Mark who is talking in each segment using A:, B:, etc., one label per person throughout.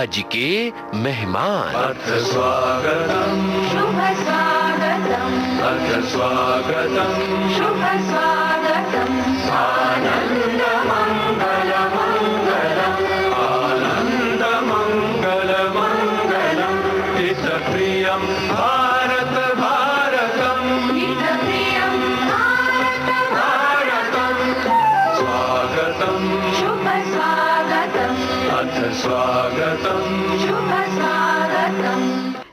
A: आज के मेहमान।
B: अथ स्वागतम्
C: शुभ स्वागतम्
B: अथ स्वागतम्
C: शुभ स्वागतम्
B: आनन्द मङ्गल मङ्गलम् आनन्द मङ्गल मङ्गलम् हितप्रियं भारत भारतम्
C: हितप्रियं भारत
B: भारतम् स्वागतम्
C: शुभ स्वागतम्
B: अथ स्वागतम्
C: शुभ स्वागतम्।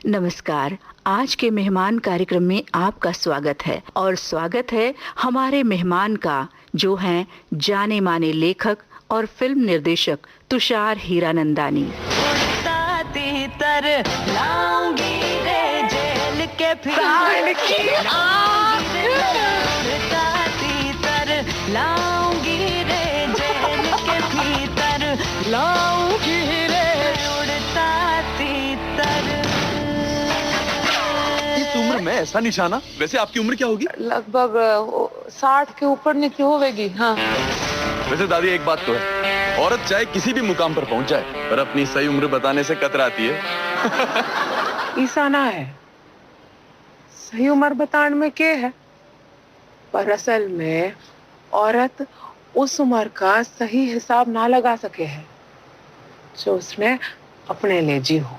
D: नमस्कार। आज के मेहमान कार्यक्रम में आपका स्वागत है और स्वागत है हमारे मेहमान का, जो हैं जाने माने लेखक और फिल्म निर्देशक तुषार हीरानंदानी।
E: उड़ता तीतर लाऊंगी रे जेल के भीतर, उड़ता तीतर लाऊंगी रे जेल के भीतर, लाऊंगी रे उड़ता तीतर।
F: इस उम्र में ऐसा निशाना। वैसे आपकी उम्र क्या होगी?
G: लगभग 60 के ऊपर निकली होगी। हाँ।
F: वैसे दादी एक बात तो है, औरत चाहे किसी भी मुकाम पर पहुंच जाए पर अपनी सही उम्र बताने से कतराती है।
G: ऐसा ना है, सही उम्र बताने में क्या है, पर असल में औरत उस उम्र का सही हिसाब ना लगा सके है जो उसने अपने लिए जी हो।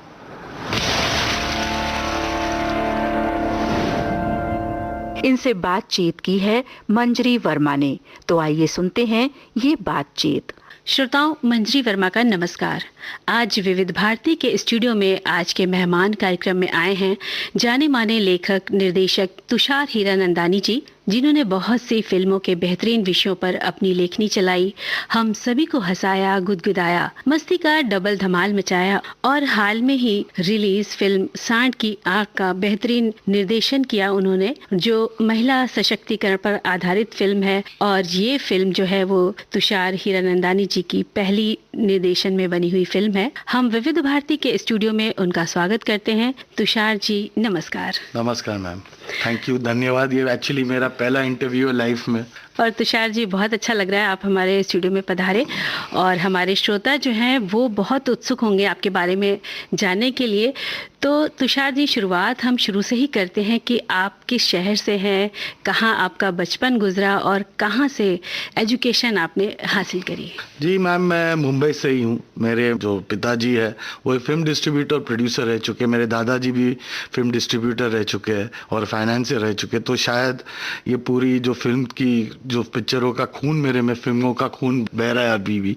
D: इनसे बातचीत की है मंजरी वर्मा ने, तो आइए सुनते हैं ये बातचीत।
H: श्रोताओं, मंजरी वर्मा का नमस्कार। आज विविध भारती के स्टूडियो में आज के मेहमान कार्यक्रम में आए हैं जाने माने लेखक निर्देशक तुषार हीरानंदानी जी, जिन्होंने बहुत सी फिल्मों के बेहतरीन विषयों पर अपनी लेखनी चलाई, हम सभी को हंसाया, गुदगुदाया, मस्ती का डबल धमाल मचाया और हाल में ही रिलीज फिल्म सांड की आंख का बेहतरीन निर्देशन किया उन्होंने, जो महिला सशक्तिकरण पर आधारित फिल्म है। और ये फिल्म जो है वो तुषार हीरानंदानी जी की पहली निर्देशन में बनी हुई फिल्म है। हम विविध भारती के स्टूडियो में उनका स्वागत करते हैं। तुषार जी नमस्कार।
I: नमस्कार मैम, थैंक यू, धन्यवाद। ये एक्चुअली मेरा पहला इंटरव्यू है लाइफ में।
H: और तुषार जी, बहुत अच्छा लग रहा है आप हमारे स्टूडियो में पधारे, और हमारे श्रोता जो हैं वो बहुत उत्सुक होंगे आपके बारे में जानने के लिए। तो तुषार जी, शुरुआत हम शुरू से ही करते हैं कि आप किस शहर से हैं, कहाँ आपका बचपन गुजरा और कहाँ से एजुकेशन आपने हासिल करी?
I: जी मैम, मैं मुंबई से ही हूँ। मेरे जो पिताजी है वो फिल्म डिस्ट्रीब्यूटर प्रोड्यूसर रह चुके, मेरे दादाजी भी फिल्म डिस्ट्रीब्यूटर रह चुके हैं और फाइनेंसियर रह चुके। तो शायद ये पूरी जो फिल्म की जो पिक्चरों का खून मेरे में, फिल्मों का खून बह रहा है अभी भी।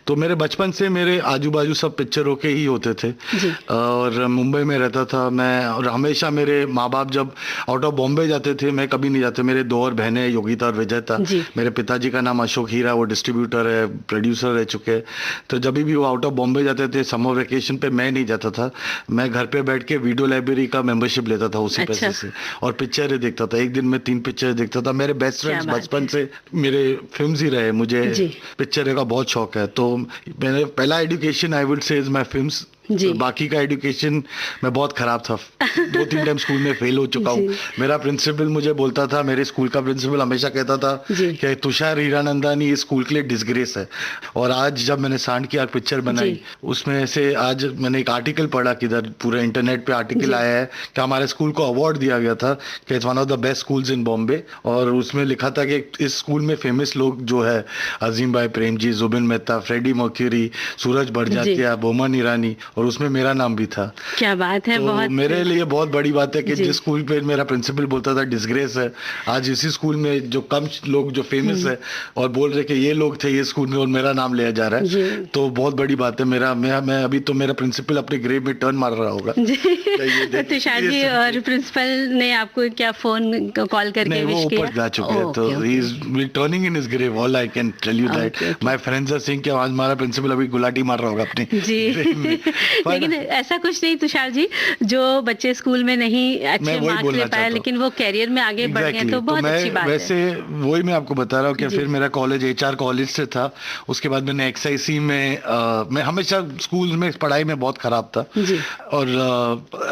I: तो मेरे बचपन से मेरे आजू बाजू सब पिक्चरों के ही होते थे और मुंबई में रहता था मैं। और हमेशा मेरे माँ बाप जब आउट ऑफ बॉम्बे जाते थे, मैं कभी नहीं जाते। मेरे दो और बहनें, योगिता और विजेता। मेरे पिताजी का नाम अशोक हीरा, वो डिस्ट्रीब्यूटर है, प्रोड्यूसर रह चुके। तो जब भी वो आउट ऑफ बॉम्बे जाते थे समर वेकेशन पे, मैं नहीं जाता था। मैं घर पे बैठ के वीडियो लाइब्रेरी का मेंबरशिप लेता था उसी पैसे से, और पिक्चरें देखता था। एक दिन में 3 पिक्चर देखता था। मेरे बेस्ट फ्रेंड्स बचपन से मेरे फिल्म्स ही रहे। मुझे पिक्चर का बहुत शौक है। तो मैंने पहला education I would say is my films. तो बाकी का एजुकेशन मैं बहुत खराब था, 2-3 टाइम स्कूल में फेल हो चुका हूँ। मेरा प्रिंसिपल मुझे बोलता था, मेरे स्कूल का प्रिंसिपल हमेशा कहता था कि तुषार हीरानंदानी इस स्कूल के लिए डिसग्रेस है। और आज जब मैंने सांड की आंख पिक्चर बनाई, उसमें से आज मैंने एक आर्टिकल पढ़ा, किधर पूरे इंटरनेट पे आर्टिकल आया है कि हमारे स्कूल को अवार्ड दिया गया था कि it's one of the best schools in Bombay. और उसमें लिखा था कि इस स्कूल में फेमस लोग जो है अजीम भाई प्रेम जी, जुबिन मेहता, फ्रेडी मर्क्यूरी, सूरज बड़जात्या, बोमन ईरानी, और उसमें मेरा नाम भी था।
H: क्या बात है।
I: तो
H: बहुत
I: मेरे लिए बहुत बड़ी बात है कि जिस स्कूल पे मेरा प्रिंसिपल बोलता था डिसग्रेस है, आज इसी स्कूल में जो कम लोग जो फेमस है और बोल रहे कि ये लोग थे ये स्कूल में और मेरा नाम लिया जा रहा है, तो बहुत बड़ी बात है। मैं अभी तो मेरा प्रिंसिपल अपने ग्रेव में टर्न मार रहा होगा।
H: तुषार जी, और प्रिंसिपल ने आपको क्या फोन कॉल करके विश किया?
I: ऊपर जा चुके हैं, तो he is returning in his grave. All I can tell you that my friends are saying कि आज हमारा प्रिंसिपल अभी गुलाटी मार रहा होगा अपनी जी।
H: लेकिन ऐसा कुछ नहीं तुषार जी, जो बच्चे स्कूल में नहीं अच्छे मार्क्स ले पाए लेकिन वो कैरियर में आगे बढ़ गए, तो बहुत अच्छी बात है।
I: वैसे वही मैं आपको बता रहा हूँ कि फिर मेरा कॉलेज एचआर कॉलेज से था। उसके बाद मैंने एक्सआईसी में मैं हमेशा स्कूल में पढ़ाई में बहुत खराब था और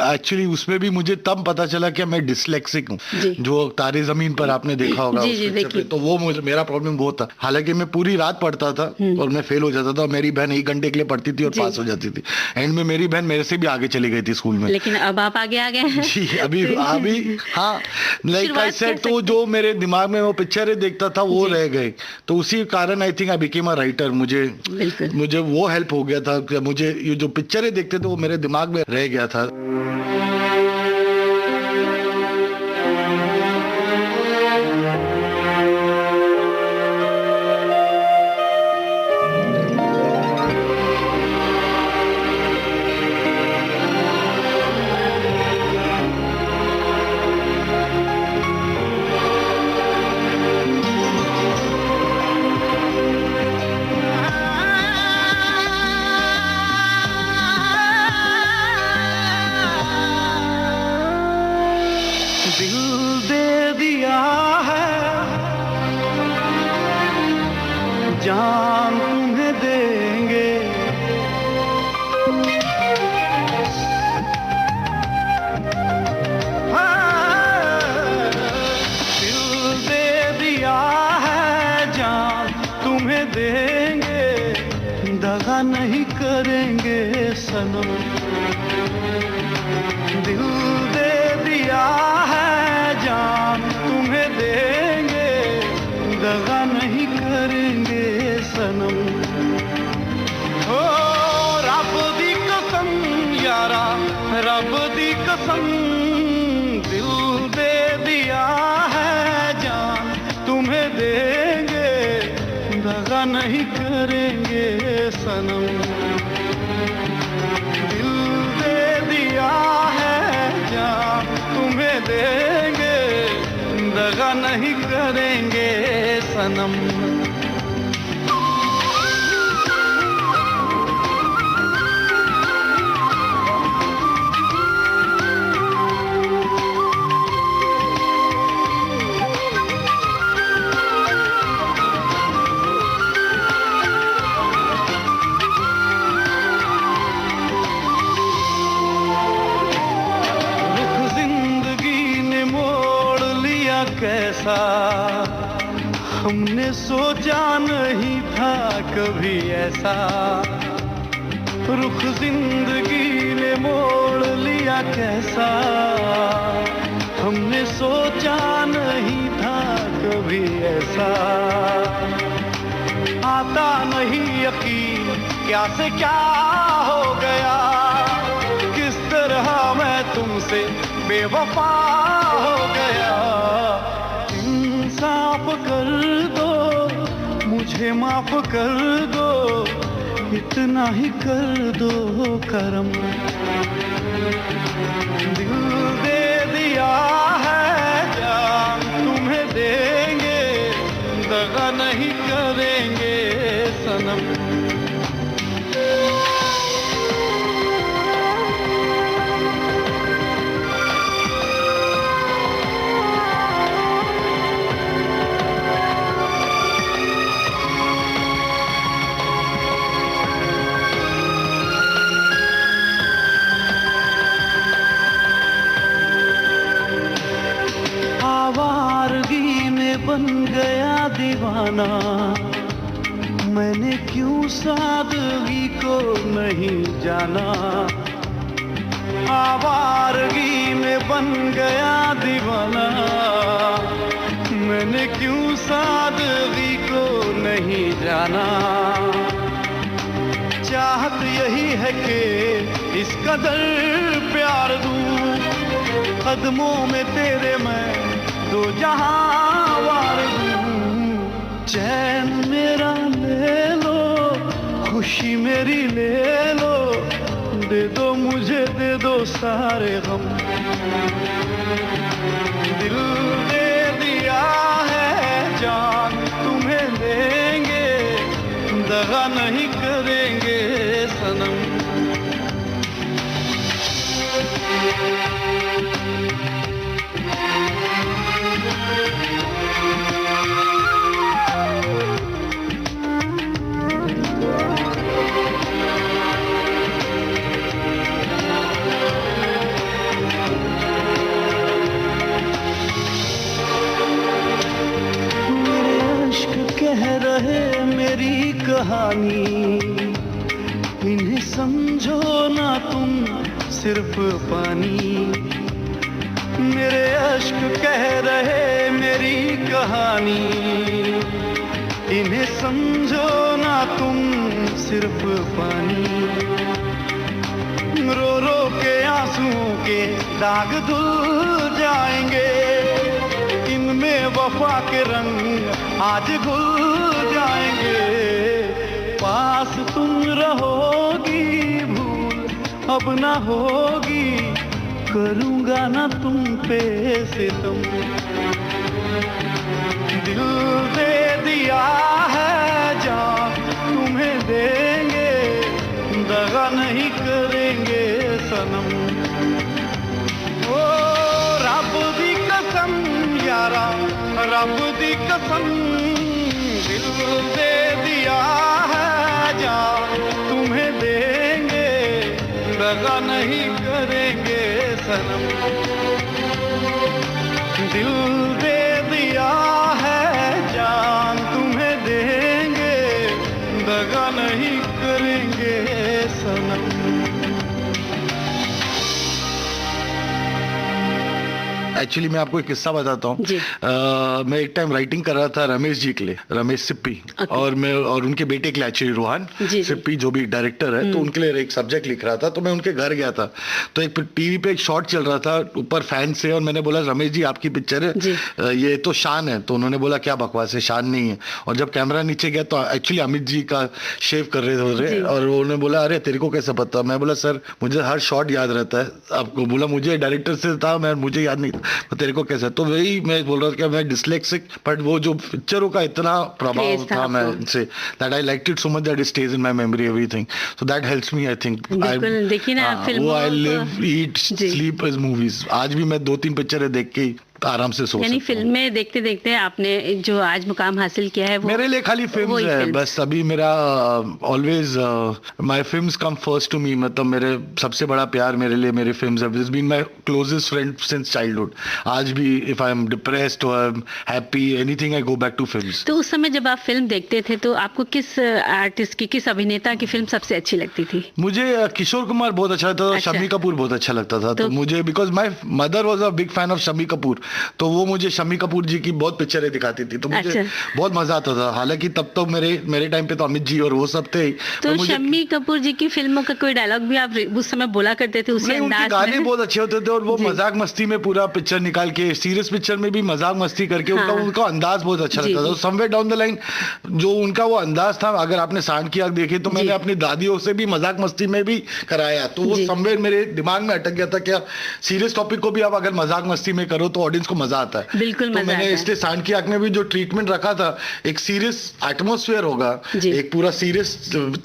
I: एक्चुअली उसमें भी मुझे तब पता चला कि मैं डिसलेक्सिक हूँ, जो तारे जमीन पर आपने देखा होगा तो वो मेरा प्रॉब्लम वो था। हालांकि मैं पूरी रात पढ़ता था और मैं फेल हो जाता था, और मेरी बहन 1 घंटे के लिए पढ़ती थी और पास हो जाती थी। एंड में मेरी बहन मेरे से भी आगे चली गई थी स्कूल में।
H: लेकिन अब आप आगे आ गए हैं।
I: जी अभी हाँ, लाइक आई सेड, तो जो मेरे दिमाग में वो पिक्चरें देखता था वो रह गए, तो उसी कारण I think I became a writer. मुझे वो हेल्प हो गया था कि मुझे ये जो पिक्चरें देखते थे वो मेरे दिमाग में रह गया था।
B: जान तुम्हें देंगे, दिल दे दिया है, जान तुम्हें देंगे, दगा नहीं करेंगे सनम। दिल दे दिया है, जान तुम्हें देंगे, दगा नहीं करेंगे सनम। ओ रब दी कसम यारा, रब दी कसम, दिल दे दिया है, जान तुम्हें देंगे, दगा नहीं करेंगे सनम। दिल दे दिया है, जान तुम्हें देंगे, दगा नहीं करेंगे सनम। कैसा हमने सोचा नहीं था कभी ऐसा, रुख जिंदगी ने मोड़ लिया कैसा, हमने सोचा नहीं था कभी ऐसा। आता नहीं यकीन क्या से क्या हो गया, किस तरह मैं तुमसे बेवफा हो गया। इंसाफ कर दो, मुझे माफ कर दो, इतना ही कर दो करम। दिल दे दिया है, जान तुम्हें देंगे, दगा नहीं करेंगे सनम। बन गया दीवाना, मैंने क्यों सादगी को नहीं जाना। आवारगी में बन गया दीवाना, मैंने क्यों सादगी को नहीं जाना। चाहत यही है कि इस कदर प्यार दूं, कदमों में तेरे मैं दो जहां वार दूं। चैन मेरा ले लो, खुशी मेरी ले लो, दे दो मुझे दे दो सारे गम। दिल दे दिया है, जान तुम्हें देंगे, दगा नहीं करेंगे सनम। कह रहे मेरी कहानी, समझो ना तुम सिर्फ पानी, मेरे अश्क कह रहे मेरी कहानी। इन्हें समझो ना तुम सिर्फ पानी, रो रो के आंसुओं के दाग धुल जाएंगे। इनमें वफा के रंग आज घुल जाएंगे। पास तुम रहोगी, भूल अब ना होगी, करूंगा ना तुम पे सितम। दिल दे दिया है जान तुम्हें देंगे, दगा नहीं करेंगे सनम। ओ रब दी कसम यारा, रब दी कसम, दिल दे दिया है जान तुम्हें देंगे, दगा नहीं करेंगे सनम। दिल दे दिया है जान तुम्हें देंगे, दगा नहीं करेंगे सनम।
I: एक्चुअली मैं आपको एक किस्सा बताता हूँ। मैं एक टाइम राइटिंग कर रहा था रमेश जी के लिए, रमेश सिप्पी, और मैं और उनके बेटे के लिए एक्चुअली रोहन सिप्पी जो भी डायरेक्टर है, तो उनके लिए एक सब्जेक्ट लिख रहा था। तो मैं उनके घर गया था, तो एक टीवी पे एक शॉट चल रहा था ऊपर फैन से, और मैंने बोला रमेश जी आपकी पिक्चर है ये तो शान है। तो उन्होंने बोला क्या बकवास है, शान नहीं है। और जब कैमरा नीचे गया तो एक्चुअली अमित जी का शेव कर रहे थे, और उन्होंने बोला अरे तेरे को कैसे पता। मैं बोला सर मुझे हर शॉट याद रहता है आपको। बोला मुझे डायरेक्टर से था, मैं मुझे याद नहीं तो तेरे को कैसे। तो वही मैं बोल रहा था कि मैं डिसलेक्सिक, बट वो जो पिक्चरों का इतना प्रभाव था मैं say that I liked it so much that it stays in my memory everything, so that helps me I think.
H: बिल्कुल, देखिए ना फिल्मों,
I: I live eat sleep as movies. आज भी मैं 2-3 पिक्चरें देख के आराम से सो
H: यानी फिल्में देखते देखते आपने जो आज मुकाम हासिल किया है वो
I: मेरे लिए खाली फिल्म है बस। अभी मेरा always my films come first to me, मतलब मेरे सबसे बड़ा प्यार मेरे लिए मेरे फिल्म्स है। This been my closest friend since childhood. आज भी इफ आई एम डिप्रेस्ड और happy anything I go back to films.
H: तो उस समय जब आप फिल्म देखते थे तो आपको किस आर्टिस्ट की, किस अभिनेता की फिल्म सबसे अच्छी लगती थी?
I: मुझे किशोर कुमार बहुत अच्छा लगता था, शम्मी कपूर बहुत अच्छा लगता था। तो मुझे because my mother was a big fan of Shammi Kapoor, तो वो मुझे शम्मी कपूर जी की बहुत पिक्चरें दिखाती थी, तो मुझे बहुत मजा आता था। हालांकि तब तो मेरे टाइम पे तो अमित जी और वो सब थे।
H: तो शम्मी कपूर जी की फिल्मों का कोई डायलॉग भी आप उस समय बोला करते थे उसी अंदाज में?
I: गाने बहुत अच्छे होते थे, और वो मजाक मस्ती में पूरा पिक्चर निकाल के, सीरियस पिक्चर में भी मजाक मस्ती करके उनका अंदाज बहुत अच्छा लगता था। समवेयर डाउन द लाइन जो उनका वो अंदाज था, अगर आपने सांड की आंख देखी तो मैंने अपनी दादियों से भी मजाक मस्ती में भी कराया, तो वो समवेयर मेरे दिमाग में अटक गया था क्या सीरियस टॉपिक को भी आप अगर मजाक मस्ती में करो तो ऑडियंस को मजा आता है।
H: बिल्कुल
I: तो मैंने इसलिए सांड की आंख में भी जो ट्रीटमेंट रखा था, एक सीरियस एटमॉस्फेयर होगा, एक पूरा सीरियस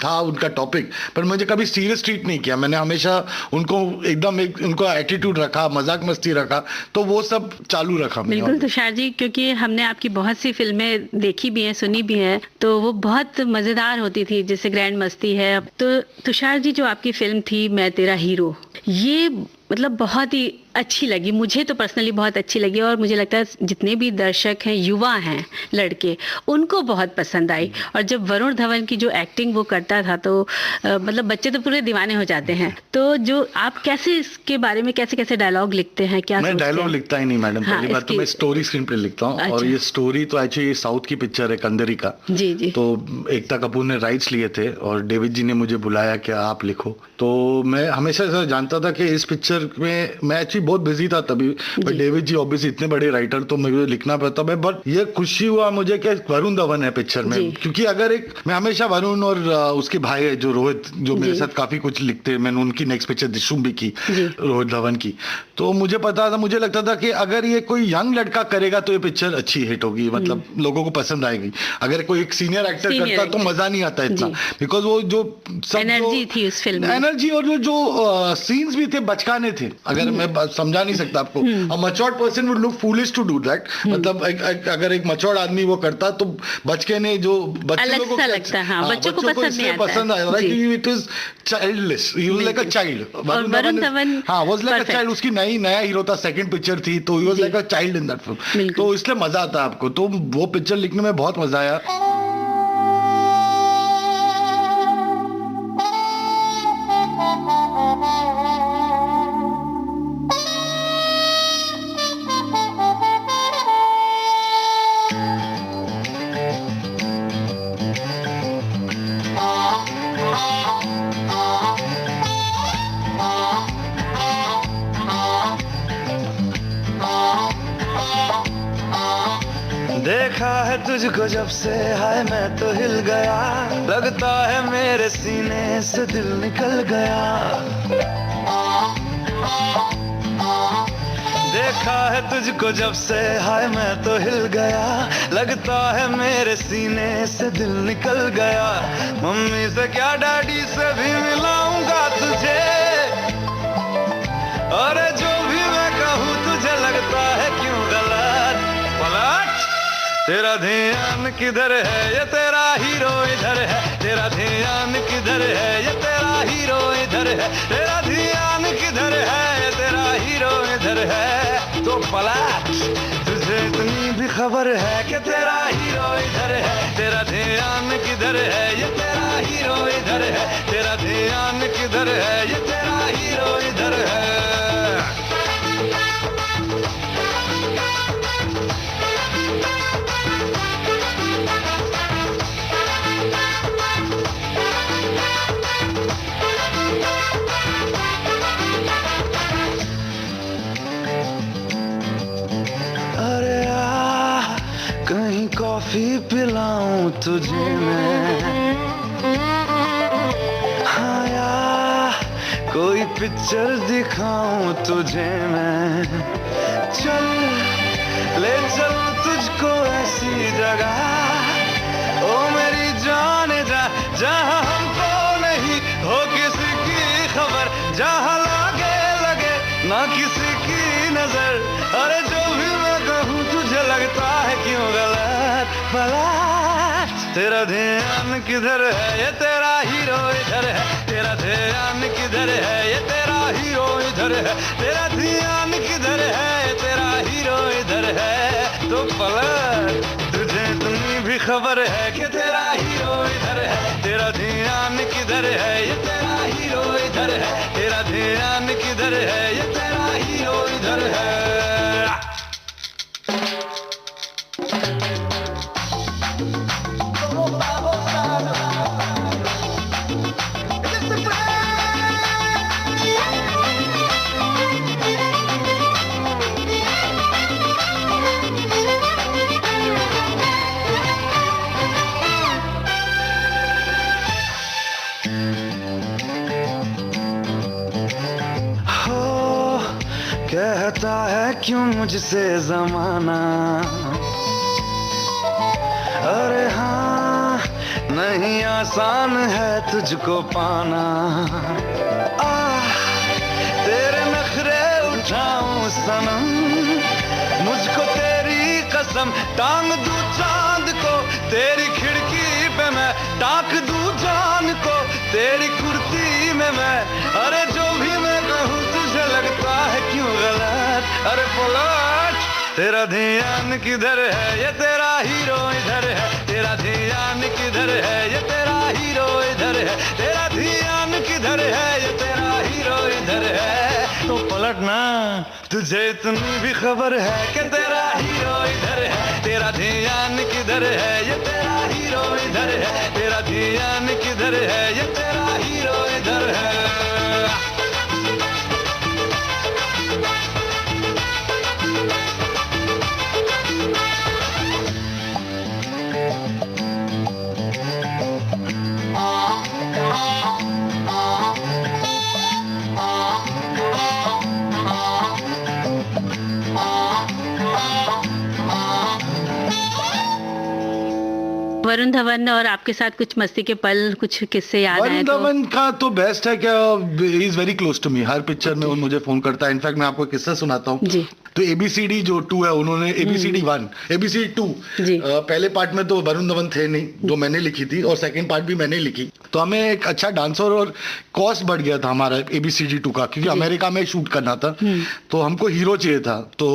I: था उनका टॉपिक, पर मुझे कभी सीरियस ट्रीट नहीं किया। मैंने हमेशा उनको एकदम उनको एटीट्यूड रखा, मजाक मस्ती रखा, तो वो सब चालू रखा।
H: बिल्कुल तुषार जी, क्योंकि हमने आपकी बहुत सी फिल्में देखी भी हैं, सुनी भी हैं, तो वो बहुत मजेदार होती थी, जैसे ग्रैंड मस्ती है। तो तुषार जी जो आपकी फिल्म थी मैं तेरा हीरो, ये मतलब बहुत ही अच्छी लगी मुझे, तो पर्सनली बहुत अच्छी लगी, और मुझे लगता है जितने भी दर्शक हैं, युवा हैं लड़के, उनको बहुत पसंद आई। और जब वरुण धवन की जो एक्टिंग वो करता था तो मतलब बच्चे तो पूरे दीवाने हो जाते हैं। तो जो आप कैसे इसके बारे में कैसे कैसे डायलॉग लिखते हैं, क्या? मैं
I: डायलॉग लिखता ही नहीं मैडम, पहली बात तो मैं स्टोरी स्क्रीन पे लिखता हूँ। अच्छा। और ये स्टोरी तो एक्चुअली साउथ की पिक्चर है कंदरी का, जी जी, तो एकता कपूर ने राइट्स लिए थे और डेविड जी ने मुझे बुलाया कि आप लिखो। तो मैं हमेशा से जानता था कि इस पिक्चर में मैं एक्चुअली बहुत बिजी था तभी, पर डेविड जी ऑब्वियसली इतने बड़े राइटर तो मुझे लिखना पड़ता है। बट ये खुशी हुआ मुझे कि वरुण धवन है पिक्चर में, क्योंकि अगर मैं हमेशा वरुण और उसके भाई है जो रोहित, जो मेरे साथ काफी कुछ लिखते हैं, मैंने उनकी नेक्स्ट पिक्चर दिशुम भी की, रोहित धवन की, तो मुझे पता था, मुझे लगता था कि अगर ये कोई यंग लड़का करेगा तो ये पिक्चर अच्छी हिट होगी, मतलब लोगों को पसंद आएगी। अगर कोई एक सीनियर एक्टर करता तो मजा नहीं आता इतना, बिकॉज वो जो
H: एनर्जी थी उस फिल्म में,
I: एनर्जी और जो सीन्स भी थे बचकाने थे। अगर मैं समझा नहीं सकता आपको, a matured person would look foolish to do that, मतलब अगर एक मैच्योर्ड आदमी वो करता तो बचके ने जो बच्चे लोगों को
H: लगता है, बच्चों को पसंद
I: आया, right? It was childless, he was like a child.
H: Varun Dhawan
I: was like a child, उसकी नया हीरो था, सेकंड पिक्चर थी, तो he was like a child in that film, तो इसलिए मजा आता है आपको। तो वो पिक्चर लिखने में बहुत मजा आया।
B: है तुझको जब से हाय मैं तो हिल गया, लगता है मेरे सीने से दिल निकल गया। देखा है तुझको जब से हाय मैं तो हिल गया, लगता है मेरे सीने से दिल निकल गया। मम्मी से क्या डैडी से भी मिलाऊंगा तुझे, अरे जो भी मैं कहूँ तुझे लगता है क्यों गलत। पलट तेरा ध्यान किधर है, ये तेरा हीरो इधर है। तेरा ध्यान किधर है, ये तेरा हीरो इधर है। तेरा ध्यान किधर है, ये तेरा हीरो इधर है। तो पलट तुझे इतनी भी खबर है कि तेरा हीरो इधर है। तेरा ध्यान किधर है, ये तेरा हीरो इधर है। तेरा ध्यान किधर है, ये तेरा हीरो इधर है। कहीं कॉफी पिलाऊं तुझे मैं, हाँ यार कोई पिक्चर दिखाऊं तुझे मैं। चल ले चल तुझको ऐसी जगह, ओ मेरी जान जा, जहाँ हमको नहीं हो किसी की खबर, जहाँ लगे ना किसी की नजर। अरे जो भी मैं कहूँ तुझे लगता है क्यों गलत। पलट तेरा ध्यान किधर है, ये तेरा हीरो इधर है। तेरा ध्यान किधर है, ये तेरा हीरो इधर है। तेरा ध्यान किधर है, ये तेरा हीरो इधर है। तो पलट तुझे इतनी भी खबर है कि तेरा हीरो इधर है। तेरा ध्यान किधर है, ये तेरा हीरो इधर है। तेरा ध्यान किधर है, ये तेरा हीरो इधर है। कहता है क्यों मुझसे जमाना, अरे हाँ नहीं आसान है तुझको पाना। तेरे नखरे उठाऊं सनम, मुझको तेरी कसम टांग दूं चांद को। तेरी खिड़की पे मैं टाक दूं जान को, तेरी कुर्ती में मैं। अरे जो भी मैं कहूँ तुझे लगता है क्यों गलत। अरे पलट तेरा ध्यान किधर है, ये तेरा हीरो इधर है। तेरा ध्यान किधर है, ये तेरा हीरो इधर है। तेरा ध्यान किधर है, ये तेरा हीरो इधर है। तो पलट ना तुझे इतनी भी खबर है कि तेरा हीरो इधर है। तेरा ध्यान किधर है, ये तेरा हीरो इधर है। तेरा ध्यान किधर है, ये तेरा हीरो इधर है।
H: वरुण धवन और आपके साथ कुछ मस्ती के पल, कुछ किस्से याद आए
I: वरुण
H: तो?
I: धवन का तो बेस्ट है क्या, he is very close to me. हर पिक्चर में वो मुझे फोन करता है। इनफैक्ट मैं आपको किस्सा सुनाता हूँ
H: जी।
I: तो ABCD जो 2 है, उन्होंने ABCD 1 ABCD 2 पहले पार्ट में तो वरुण धवन थे नहीं, जो मैंने लिखी थी, और सेकंड पार्ट भी मैंने लिखी। तो हमें एक अच्छा डांसर और कॉस्ट बढ़ गया था हमारा ABCD 2 का, क्योंकि अमेरिका में शूट करना था। तो हमको हीरो चाहिए था। तो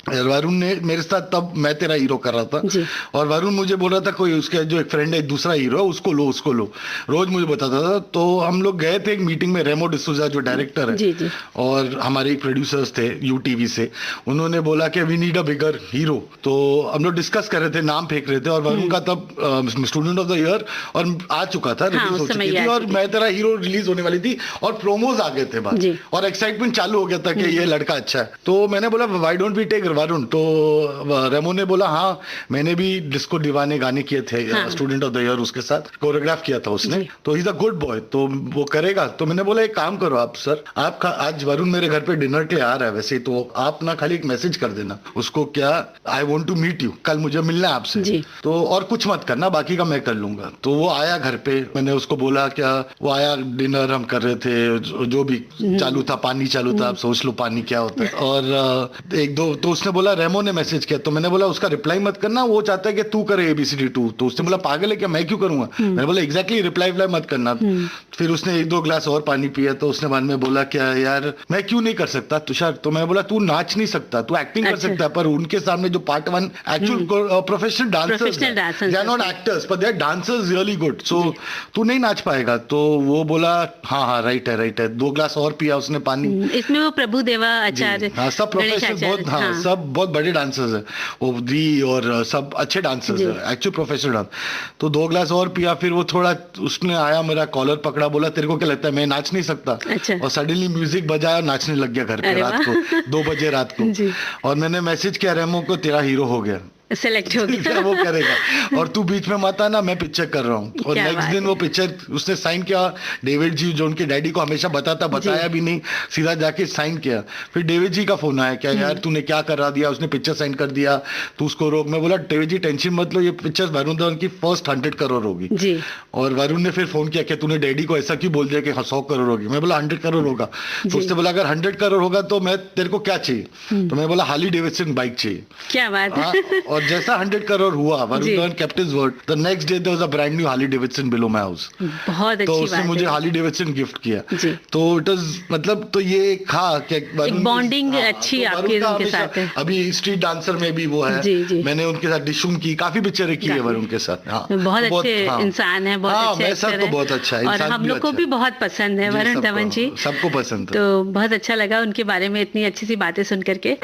I: वरुण ने मेरे साथ, तब मैं तेरा हीरो कर रहा था, और वरुण मुझे बोल रहा था कोई उसके जो एक फ्रेंड है दूसरा हीरो है, उसको लो रोज मुझे बताता था। तो हम लोग गए थे एक मीटिंग में, रेमो डिसूजा जो डायरेक्टर है और हमारे एक प्रोड्यूसर्स थे UTV से, उन्होंने बोला कि we need a bigger hero. तो हम लोग डिस्कस कर रहे थे, नाम फेंक रहे थे, और वरुण का तब स्टूडेंट ऑफ द ईयर और आ चुका था, रिलीज हो चुकी थी, और मैं तेरा हीरो रिलीज होने वाली थी, और प्रोमोज आ गए थे बाहर, और एक्साइटमेंट चालू हो गया था कि ये लड़का अच्छा है। तो मैंने बोला why don't we take Varun? तो रेमो ने बोला हाँ, मैंने भी डिस्को दीवाने गाने किए थे स्टूडेंट ऑफ द ईयर, उसके साथ कोरियोग्राफ किया था उसने, तो he is a good boy, तो वो करेगा। तो मैंने बोला एक काम करो आप सर, आप आज वरुण मेरे घर पे डिनर के लिए आ रहा है वैसे, तो आप ना खाली एक मैसेज कर देना उसको, क्या I want to meet you, कल मुझे मिलना है आपसे, तो और कुछ मत करना, बाकी का मैं कर लूंगा। तो वो आया घर पे, मैंने उसको बोला क्या, वो आया, डिनर हम कर रहे थे, जो भी चालू था, पानी चालू था, आप सोच लो पानी क्या होता है, और एक दो, तो उसने बोला रेमो ने मैसेज किया, तो मैंने बोला उसका रिप्लाई मत करना, वो चाहता है कि तू करे ABCD2। तो उसने बोला पागल है क्या, मैं क्यों करूंगा? मैंने बोला एग्जैक्टली रिप्लाई मत करना। फिर उसने 1-2 ग्लास और पानी पिया, तो उसने बाद में बोला क्या यार मैं क्यों नहीं कर सकता तुषार? तो मैं बोला तू नाच नहीं सकता, तू एक्टिंग कर सकता है, पर उनके सामने जो part 1 actual professional dancers, they are not actors but they are dancers really good, so तू नहीं नाच पाएगा। तो वो बोला हाँ राइट है। 2 ग्लास और पिया उसने पानी।
H: इसमें वो प्रभु देवा आचार्य,
I: हाँ सब प्रोफेशनल, बहुत सब बहुत बड़े डांसर्स है, ओवरी और सब अच्छे डांसर्स है, एक्चुअल प्रोफेशनल डांस। तो 2 ग्लास और पिया, फिर वो थोड़ा, उसने आया मेरा कॉलर पकड़ा, बोला तेरे को क्या लगता है मैं नाच नहीं सकता? और सडनली म्यूजिक बजाया और नाचने लग गया घर पे रात को 2 बजे रात को। और मैंने मैसेज किया रेमो को, तेरा हीरो हो गया,
H: सेलेक्ट हो गया
I: वो करेगा, और तू बीच में मत आना, मैं पिक्चर कर रहा हूँ। और नेक्स्ट दिन वो पिक्चर उसने साइन किया, डेविड जी जो उनके डैडी को हमेशा बताया भी नहीं, सीधा जाके साइन किया। फिर डेविड जी का फोन आया, क्या यार तूने क्या करा दिया, उसने पिक्चर साइन कर दिया, तू उसको रोक। मैं बोला डेविड जी टेंशन मत लो, ये पिक्चर वरुण धवन की फर्स्ट 100 करोड़ होगी। और वरुण ने फिर फोन किया कि तूने डैडी को ऐसा क्यों बोल दिया कि 100 करोड़ होगी? मैं बोला 100 करोड़ होगा। तो उसने बोला अगर 100 करोड़ होगा तो मैं तेरे को क्या चाहिए? तो मैं बोला हार्ली डेविडसन बाइक चाहिए।
H: क्या बात है।
I: और जैसा 100 करोड़ हुआ, Varun Dhawan kept his word, the next day there was a brand new Harley Davidson below my house।
H: बहुत अच्छी
I: तो
H: बात
I: उसने
H: है।
I: मुझे हार्ली डेविडसन गिफ्ट किया। तो इट वाज मतलब, तो ये एक
H: बॉन्डिंग अच्छी आपके उनके साथ है।
I: अभी स्ट्रीट डांसर में भी वो है, मैंने उनके साथ डिशुम की, काफी पिक्चरें की है वरुण के साथ।
H: बहुत अच्छे इंसान है, बहुत अच्छे एक्टर है,
I: बहुत अच्छा है,
H: और हम लोग को भी बहुत पसंद है वरुण धवन जी,
I: सबको पसंद है।
H: तो बहुत अच्छा लगा उनके बारे में इतनी अच्छी सी बातें सुन करके।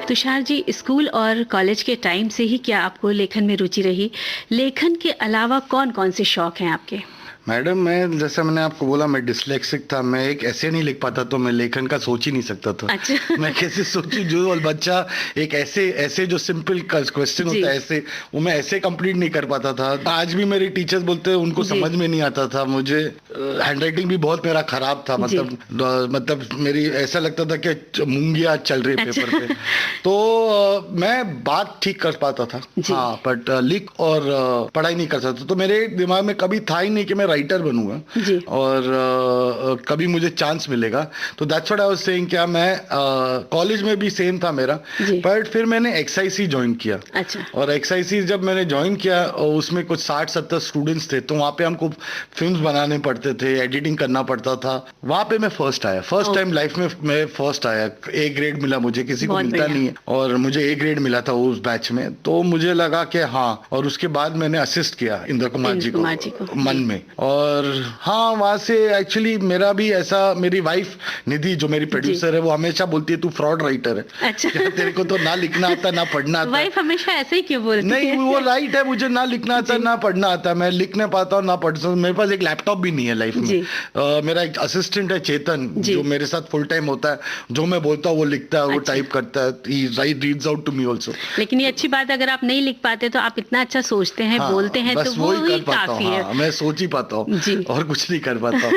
H: तुषार जी, स्कूल और कॉलेज के टाइम से ही क्या आपको लेखन में रुचि रही? लेखन के अलावा कौन कौन से शौक हैं आपके?
I: मैडम, मैं जैसे मैंने आपको बोला, मैं डिस्लेक्सिक था। मैं एक ऐसे नहीं लिख पाता, तो मैं लेखन का सोच ही नहीं सकता था।
H: अच्छा।
I: मैं कैसे सोचूं जो बच्चा एक ऐसे जो सिंपल क्वेश्चन होता है ऐसे, वो मैं ऐसे कंप्लीट नहीं कर पाता था। आज भी मेरे टीचर्स बोलते हैं उनको समझ में नहीं आता था। मुझे हैंडराइटिंग भी बहुत मेरा खराब था। मतलब मेरी ऐसा लगता था कि मूंगियां चल रही पेपर पे। तो मैं बात ठीक कर पाता था, हाँ, बट लिख और पढ़ाई नहीं कर सकता। तो मेरे दिमाग में कभी था ही नहीं कि मैं राइटर बनूंगा और कभी मुझे चांस मिलेगा। तो that's what I was saying, क्या मैं कॉलेज में भी सेम था मेरा, बट फिर मैंने एक्सआईसी ज्वाइन किया।
H: अच्छा।
I: और एक्सआईसी जब मैंने ज्वाइन किया, उसमें कुछ 60-70 स्टूडेंट्स थे, तो वहाँ पे हमको फिल्म्स बनाने पड़ते थे, एडिटिंग करना पड़ता था। वहाँ पे मैं फर्स्ट आया, फर्स्ट टाइम लाइफ में मैं फर्स्ट आया। ए ग्रेड मिला मुझे, किसी को मिलता नहीं है, और मुझे ए ग्रेड मिला था उस बैच में। तो मुझे लगा कि हाँ, और उसके बाद मैंने असिस्ट किया इंद्र कुमार जी को मन में। और हाँ, वहां से एक्चुअली मेरा भी ऐसा, मेरी वाइफ निधि जो मेरी प्रोड्यूसर है, वो हमेशा बोलती है तू फ्रॉड राइटर है।
H: अच्छा।
I: तेरे को तो ना लिखना आता ना पढ़ना आता।
H: वाइफ हमेशा ऐसे ही क्यों बोलती है?
I: नहीं, वो राइट है, मुझे ना लिखना आता ना पढ़ना आता। मैं लिख नहीं पाता हूँ ना पढ़ता हूँ। मेरे पास एक लैपटॉप भी नहीं है लाइफ में। मेरा एक असिस्टेंट है चेतन, जो मेरे साथ फुल टाइम होता है। जो मैं बोलता हूँ वो लिखता है, वो टाइप करता है, he reads out to me also.
H: लेकिन ये अच्छी बात है, अगर आप नहीं लिख पाते तो आप इतना अच्छा सोचते हैं, बोलते हैं, तो वो ही काफी है।
I: मैं सोच ही पाता हूँ और कुछ नहीं कर पाता।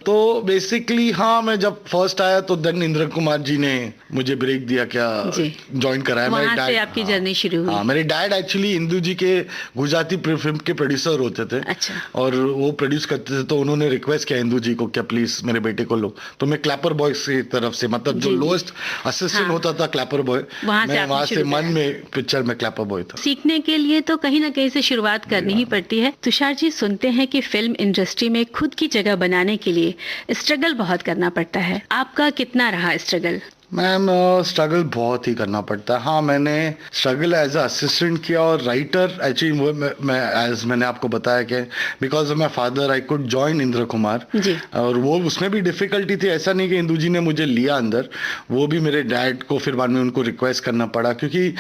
I: तो बेसिकली हाँ, मैं जब फर्स्ट आया तो देन इंद्र कुमार जी ने मुझे ब्रेक दिया, क्या ज्वाइन कराया।
H: वहाँ से आपकी जर्नी शुरू हुई।
I: हाँ, मेरे डैड एक्चुअली इंदू जी के गुजराती फिल्म के प्रोड्यूसर होते थे।
H: अच्छा।
I: और वो प्रोड्यूस करते थे, तो उन्होंने रिक्वेस्ट किया इंदू जी को, क्या प्लीज मेरे बेटे को लो। तो मैं क्लैपर बॉय की तरफ से, मतलब जो लोएस्ट असिस्टेंट होता था क्लैपर बॉय, मैं वहां से मन में पिक्चर में क्लैपर बॉय था।
H: सीखने के लिए तो कहीं ना कहीं से शुरुआत करनी ही पड़ती है। तुषार जी, सुनते हैं कि फिल्म इंडस्ट्री में खुद की जगह बनाने के लिए स्ट्रगल बहुत करना पड़ता है। आपका कितना रहा स्ट्रगल?
I: मैम, स्ट्रगल बहुत ही करना पड़ता है। हाँ, मैंने स्ट्रगल एज अ असिस्टेंट किया और राइटर एक्चुअली मैं एज मैंने आपको बताया कि because of my father I could join Indra Kumar. और वो उसमें भी डिफिकल्टी थी। ऐसा नहीं कि इंदू जी ने मुझे लिया अंदर, वो भी मेरे डैड को फिर बाद में उनको रिक्वेस्ट करना पड़ा, क्योंकि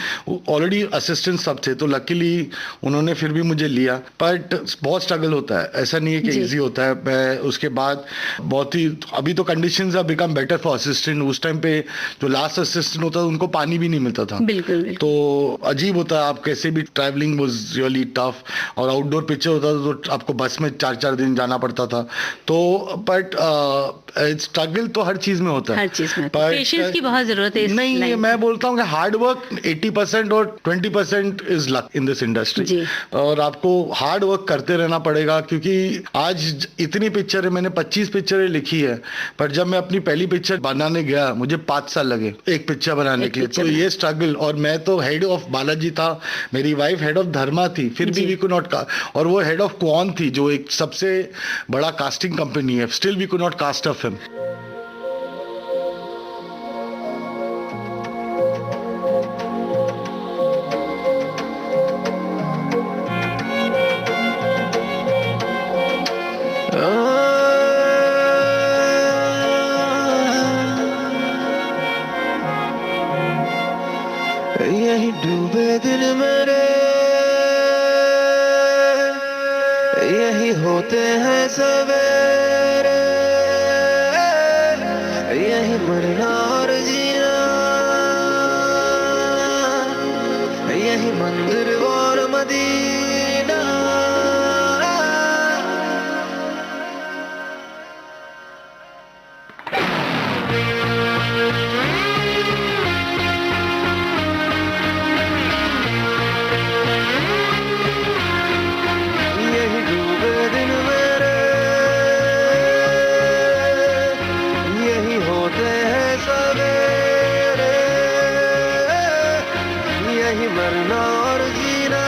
I: ऑलरेडी असिस्टेंट सब थे। तो लकीली उन्होंने फिर भी मुझे लिया, बट बहुत स्ट्रगल होता है। ऐसा नहीं है कि ईजी होता है। मैं उसके बाद बहुत ही, अभी तो conditions have become better for assistant. उस टाइम पे जो लास्ट असिस्टेंट होता था उनको पानी भी नहीं मिलता था।
H: बिल्कुल।
I: तो अजीब होता है, आप कैसे भी, ट्रैवलिंग वाज रियली टफ। और आउटडोर पिक्चर होता था तो आपको बस में 4-4 दिन जाना पड़ता था। तो बट स्ट्रगल तो हर चीज में होता है,
H: हर चीज में। पेशेंस की बहुत जरूरत है।
I: नहीं, मैं बोलता हूँ कि हार्ड वर्क 80% और 20% is luck in this industry. और आपको हार्ड वर्क करते रहना पड़ेगा, क्योंकि आज इतनी पिक्चरें, मैंने 25 पिक्चरें लिखी है, पर जब मैं अपनी पहली पिक्चर बनाने गया मुझे 5 साल लगे एक पिक्चर बनाने के लिए। तो ये स्ट्रगल, और मैं तो हेड ऑफ बालाजी था, मेरी वाइफ हेड ऑफ धर्मा थी, फिर भी वी कुड नॉट, और वो हेड ऑफ क्वान थी जो एक सबसे बड़ा कास्टिंग कंपनी है, still we could not cast a film.
B: यही डूबे दिन मेरे, यही होते हैं सवेरे, यही मरना और जीना, यही मंदिर और मदीना। यही डूबे दिन मेरे, यही होते हैं सवेरे, यही मरना और जीना,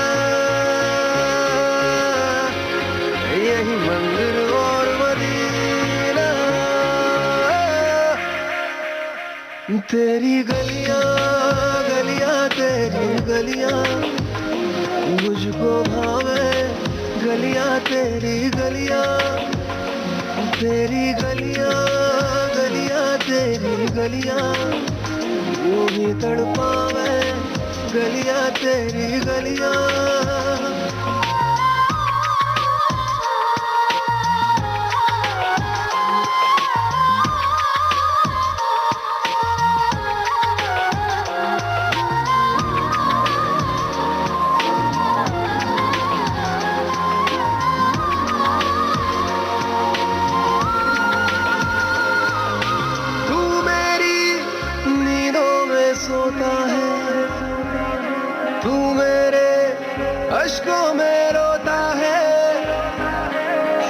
B: यही मंदिर और मदीना। तेरी गलियां गलियां तेरी गलियां मुझको भावे, गलियां तेरी गलियां, तेरी गलियां गलियां तेरी गलियां यूं ही तड़पावे गलियां तेरी गलियां। सोता है तू मेरे अश्कों में रोता है,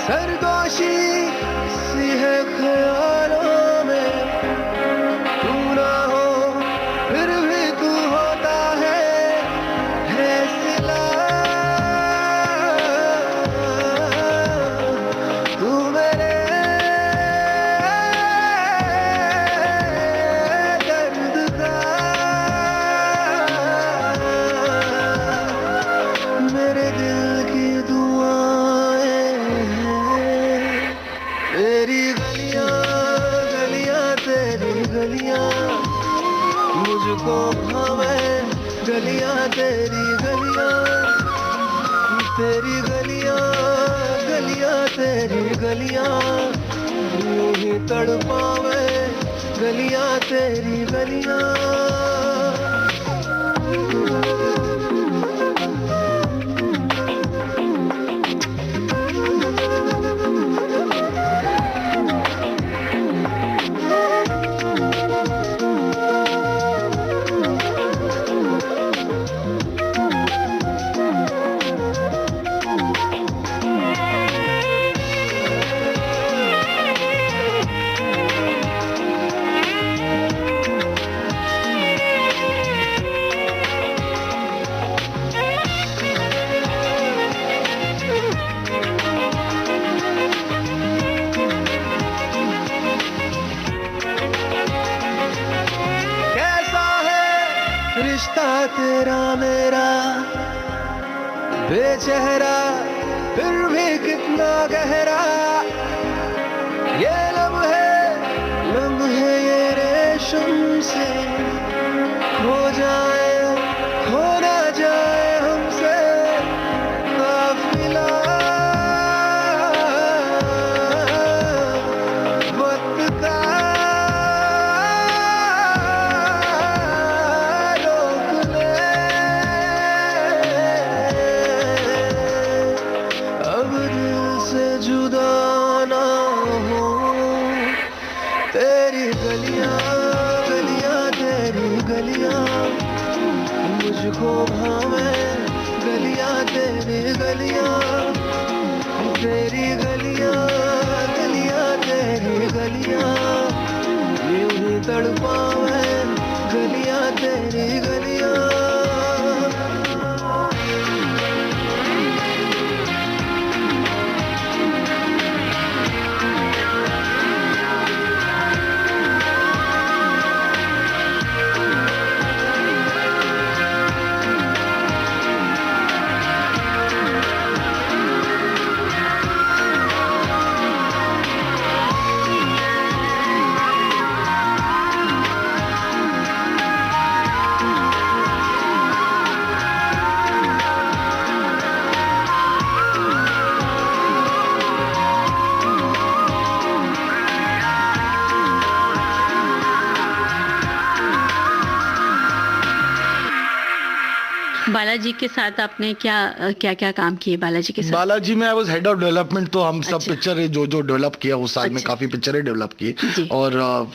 B: सरगोशी सी है ख्यालों में, तू ना हो फिर भी तू होता है सिला। तू मेरे मुझको भावे गलियां तेरी गलियां, तेरी गलियां गलियां तेरी गलियां, यूं ही तड़पावे गलियां तेरी गलियां। रिश्ता तेरा मेरा बेचेहरा फिर भी कितना गहरा, ये लम्हे ये रेशम से खो जाए खो ना जाए हमसे काफिला। वक्त का जुदा ना हो, तेरी गलियां गलियां तेरी गलियां, मुझको भावे गलियां तेरी गलियां, तेरी गलियां गलियां तेरी गलियां, यूं ही तड़पावे गलियां तेरी गलियां।
H: बालाजी के साथ आपने क्या क्या काम किए बालाजी के साथ?
I: बालाजी में I was head of development, तो हम सब
H: अच्छा।
I: पिक्चर जो डेवलप किया उस साल में
H: अच्छा।
I: काफी पिक्चरें डेवलप
H: जी।
I: की और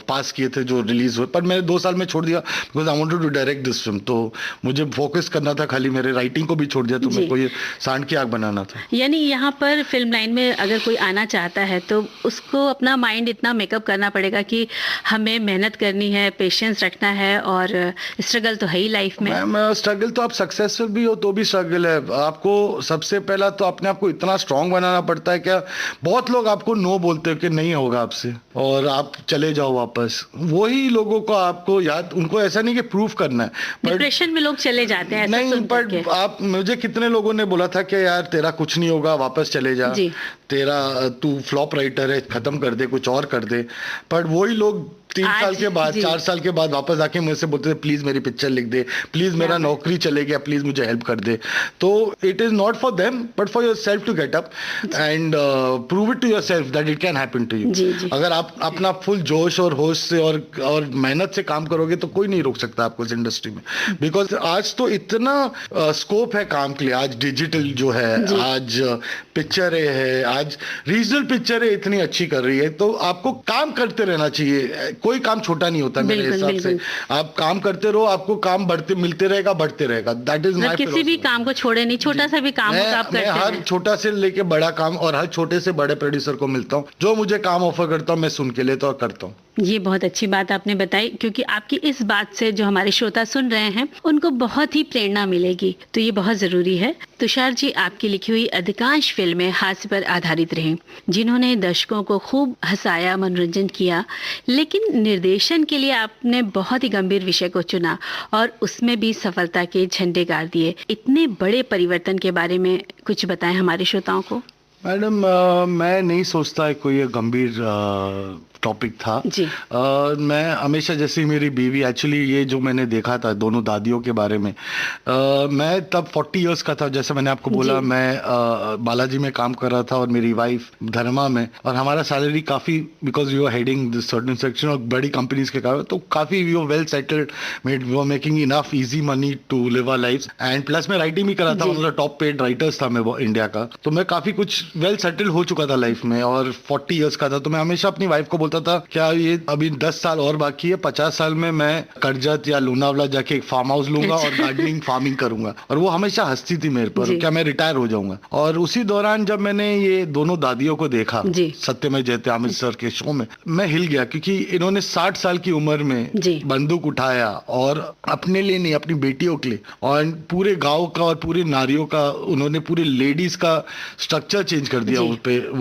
I: पास किए थे जो रिलीज हुए, पर मैंने 2 साल में छोड़ दिया because I wanted to direct this film, तो मुझे फोकस करना था खाली, मेरे राइटिंग को भी छोड़ दिया, तो
H: जी।
I: मेरे को ये सांड की आग बनाना था।
H: यानी यहाँ पर फिल्म लाइन में अगर कोई आना चाहता है तो उसको अपना माइंड इतना मेकअप करना पड़ेगा कि हमें मेहनत करनी है, पेशेंस रखना है, और स्ट्रगल तो है ही लाइफ में।
I: मैम स्ट्रगल तो आप सक्सेसफुल भी हो तो भी स्ट्रगल है। आपको सबसे पहला तो अपने आप को इतना स्ट्रांग बनाना पड़ता है, क्या बहुत लोग आपको नो बोलते हैं कि नहीं होगा आपसे और आप चले जाओ वापस, वही लोगों को आपको याद, उनको ऐसा नहीं कि प्रूफ करना है,
H: डिप्रेशन में लोग चले जाते हैं ऐसा
I: नहीं,
H: सुन
I: पर
H: करके।
I: आप, मुझे कितने लोगों ने बोला था कि यार तेरा कुछ नहीं होगा, वापस चले जा,
H: जी।
I: तेरा तू फ्लॉप राइटर है, खत्म कर दे, कुछ और कर दे, पर वही लोग 3
H: आज-
I: साल के बाद,
H: जी।
I: 4 साल के बाद वापस आके मुझसे बोलते थे प्लीज मेरी पिक्चर लिख दे, प्लीज मेरा नौकरी चले गया, प्लीज मुझे हेल्प कर दे। तो it is not for them but for yourself to get up and prove it to yourself that it can happen to you.
H: जी, जी।
I: अगर आप अपना फुल जोश और होश से और मेहनत से काम करोगे तो कोई नहीं रोक सकता आपको इस इंडस्ट्री में, बिकॉज आज तो इतना स्कोप है काम के लिए। आज डिजिटल जो है, आज पिक्चरें है, आज रीजनल पिक्चरें इतनी अच्छी कर रही है, तो आपको काम करते रहना चाहिए। कोई काम छोटा नहीं होता मेरे
H: बिल्कुल,
I: हिसाब से।
H: बिल्कुल।
I: आप काम करते रहो, आपको काम बढ़ते मिलते रहेगा, बढ़ते रहेगा। दैट इज
H: मतलब
I: माय
H: किसी भी काम को छोड़े नहीं, छोटा सा भी काम हो तो आप
I: मैं
H: करते
I: हर
H: हैं।
I: छोटा से लेके बड़ा काम और हर छोटे से बड़े प्रोड्यूसर को मिलता हूँ, जो मुझे काम ऑफर करता हूँ मैं सुन के लेता और करता हूँ।
H: ये बहुत अच्छी बात आपने बताई, क्योंकि आपकी इस बात से जो हमारे श्रोता सुन रहे हैं उनको बहुत ही प्रेरणा मिलेगी, तो ये बहुत जरूरी है। तुषार जी, आपकी लिखी हुई अधिकांश फिल्में हास्य पर आधारित रहीं, जिन्होंने दर्शकों को खूब हंसाया, मनोरंजन किया, लेकिन निर्देशन के लिए आपने बहुत ही गंभीर विषय को चुना और उसमें भी सफलता के झंडे गाड़ दिए। इतने बड़े परिवर्तन के बारे में कुछ बताएं हमारे श्रोताओं को।
I: मैडम, मैं नहीं सोचता है कोई ये गंभीर टॉपिक था
H: जी।
I: मैं हमेशा, जैसे मेरी बीवी, एक्चुअली ये जो मैंने देखा था दोनों दादियों के बारे में, मैं तब 40 इयर्स का था, जैसे मैंने आपको बोला। मैं बालाजी में काम कर रहा था और मेरी वाइफ धर्मा में, और हमारा सैलरी काफ़ी, because we are heading this certain section और बड़ी कंपनीज के कारण, तो काफ़ी we are well settled, we are making enough easy money to live our life. And plus मैं राइटिंग भी कर रहा था, मतलब टॉप पेड राइटर्स था मैं इंडिया का, तो मैं काफ़ी कुछ वेल सेटल्ड हो चुका था लाइफ में, और 40 इयर्स का था। तो मैं हमेशा अपनी वाइफ को बोलता था क्या ये अभी 10 साल और बाकी है, 50 साल में मैं करजत या लोनावला जाके एक फार्म हाउस लूंगा और गार्डनिंग फार्मिंग करूंगा। और वो हमेशा हंसती थी मेरे पर, क्या मैं रिटायर हो जाऊंगा। और उसी दौरान जब मैंने ये दोनों दादियों को देखा सत्यमें जयते अमित सर के शो में, मैं हिल गया, क्योंकि इन्होंने 60 साल की उम्र में बंदूक उठाया और अपने लिए नहीं, अपनी बेटियों के लिए, और पूरे गाँव का और पूरी नारियों का, उन्होंने पूरी लेडीज का स्ट्रक्चर चेंज कर दिया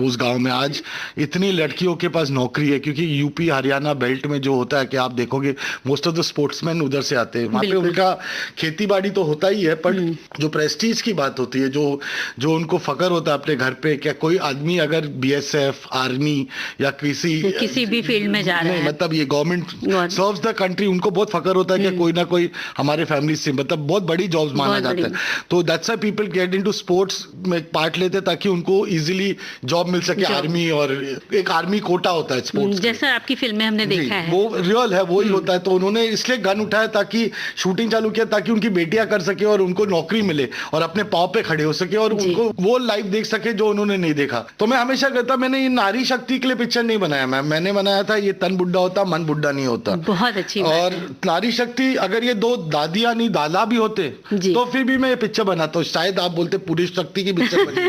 I: उस गाँव में। आज इतनी लड़कियों के पास नौकरी है, क्योंकि यूपी हरियाणा बेल्ट में जो होता है कि आप देखोगे मोस्ट ऑफ द स्पोर्ट्समैन उधर से आते हैं, वहाँ पे उनका खेती बाड़ी तो होता ही है, पर जो प्रेस्टीज की बात होती है, जो उनको फकर होता है अपने घर पे, क्या कोई आदमी अगर बीएसएफ, आर्मी या किसी भी फील्ड में जा रहा है, मतलब ये गवर्नमेंट सर्व्स द कंट्री, उनको बहुत फकर होता है कि कोई ना कोई हमारे फैमिली से, मतलब बहुत बड़ी जॉब्स माना जाता है। तो that's why people get into sports में पार्ट लेते हैं, ताकि उनको इजीली जॉब मिल सके। आर्मी, और एक आर्मी कोटा होता है स्पोर्ट्स,
H: जैसा आपकी फिल्म में हमने देखा है,
I: वो रियल है, वो ही होता है। तो उन्होंने इसलिए गन उठाया ताकि शूटिंग चालू किया, ताकि उनकी बेटियां कर सके और उनको नौकरी मिले और अपने पांव पे खड़े हो सके और उनको वो लाइफ देख सके जो उन्होंने नहीं देखा। तो मैं हमेशा कहता, मैंने ये नारी शक्ति के लिए पिक्चर नहीं बनाया, मैंने बनाया था ये तन बुड्ढा होता मन बुड्ढा नहीं होता।
H: बहुत अच्छी बात
I: और नारी शक्ति, अगर ये दो दादियां नहीं दादा भी होते तो फिर भी मैं ये पिक्चर बनाता हूँ। शायद आप बोलते पुरुष शक्ति की पिक्चर बनी,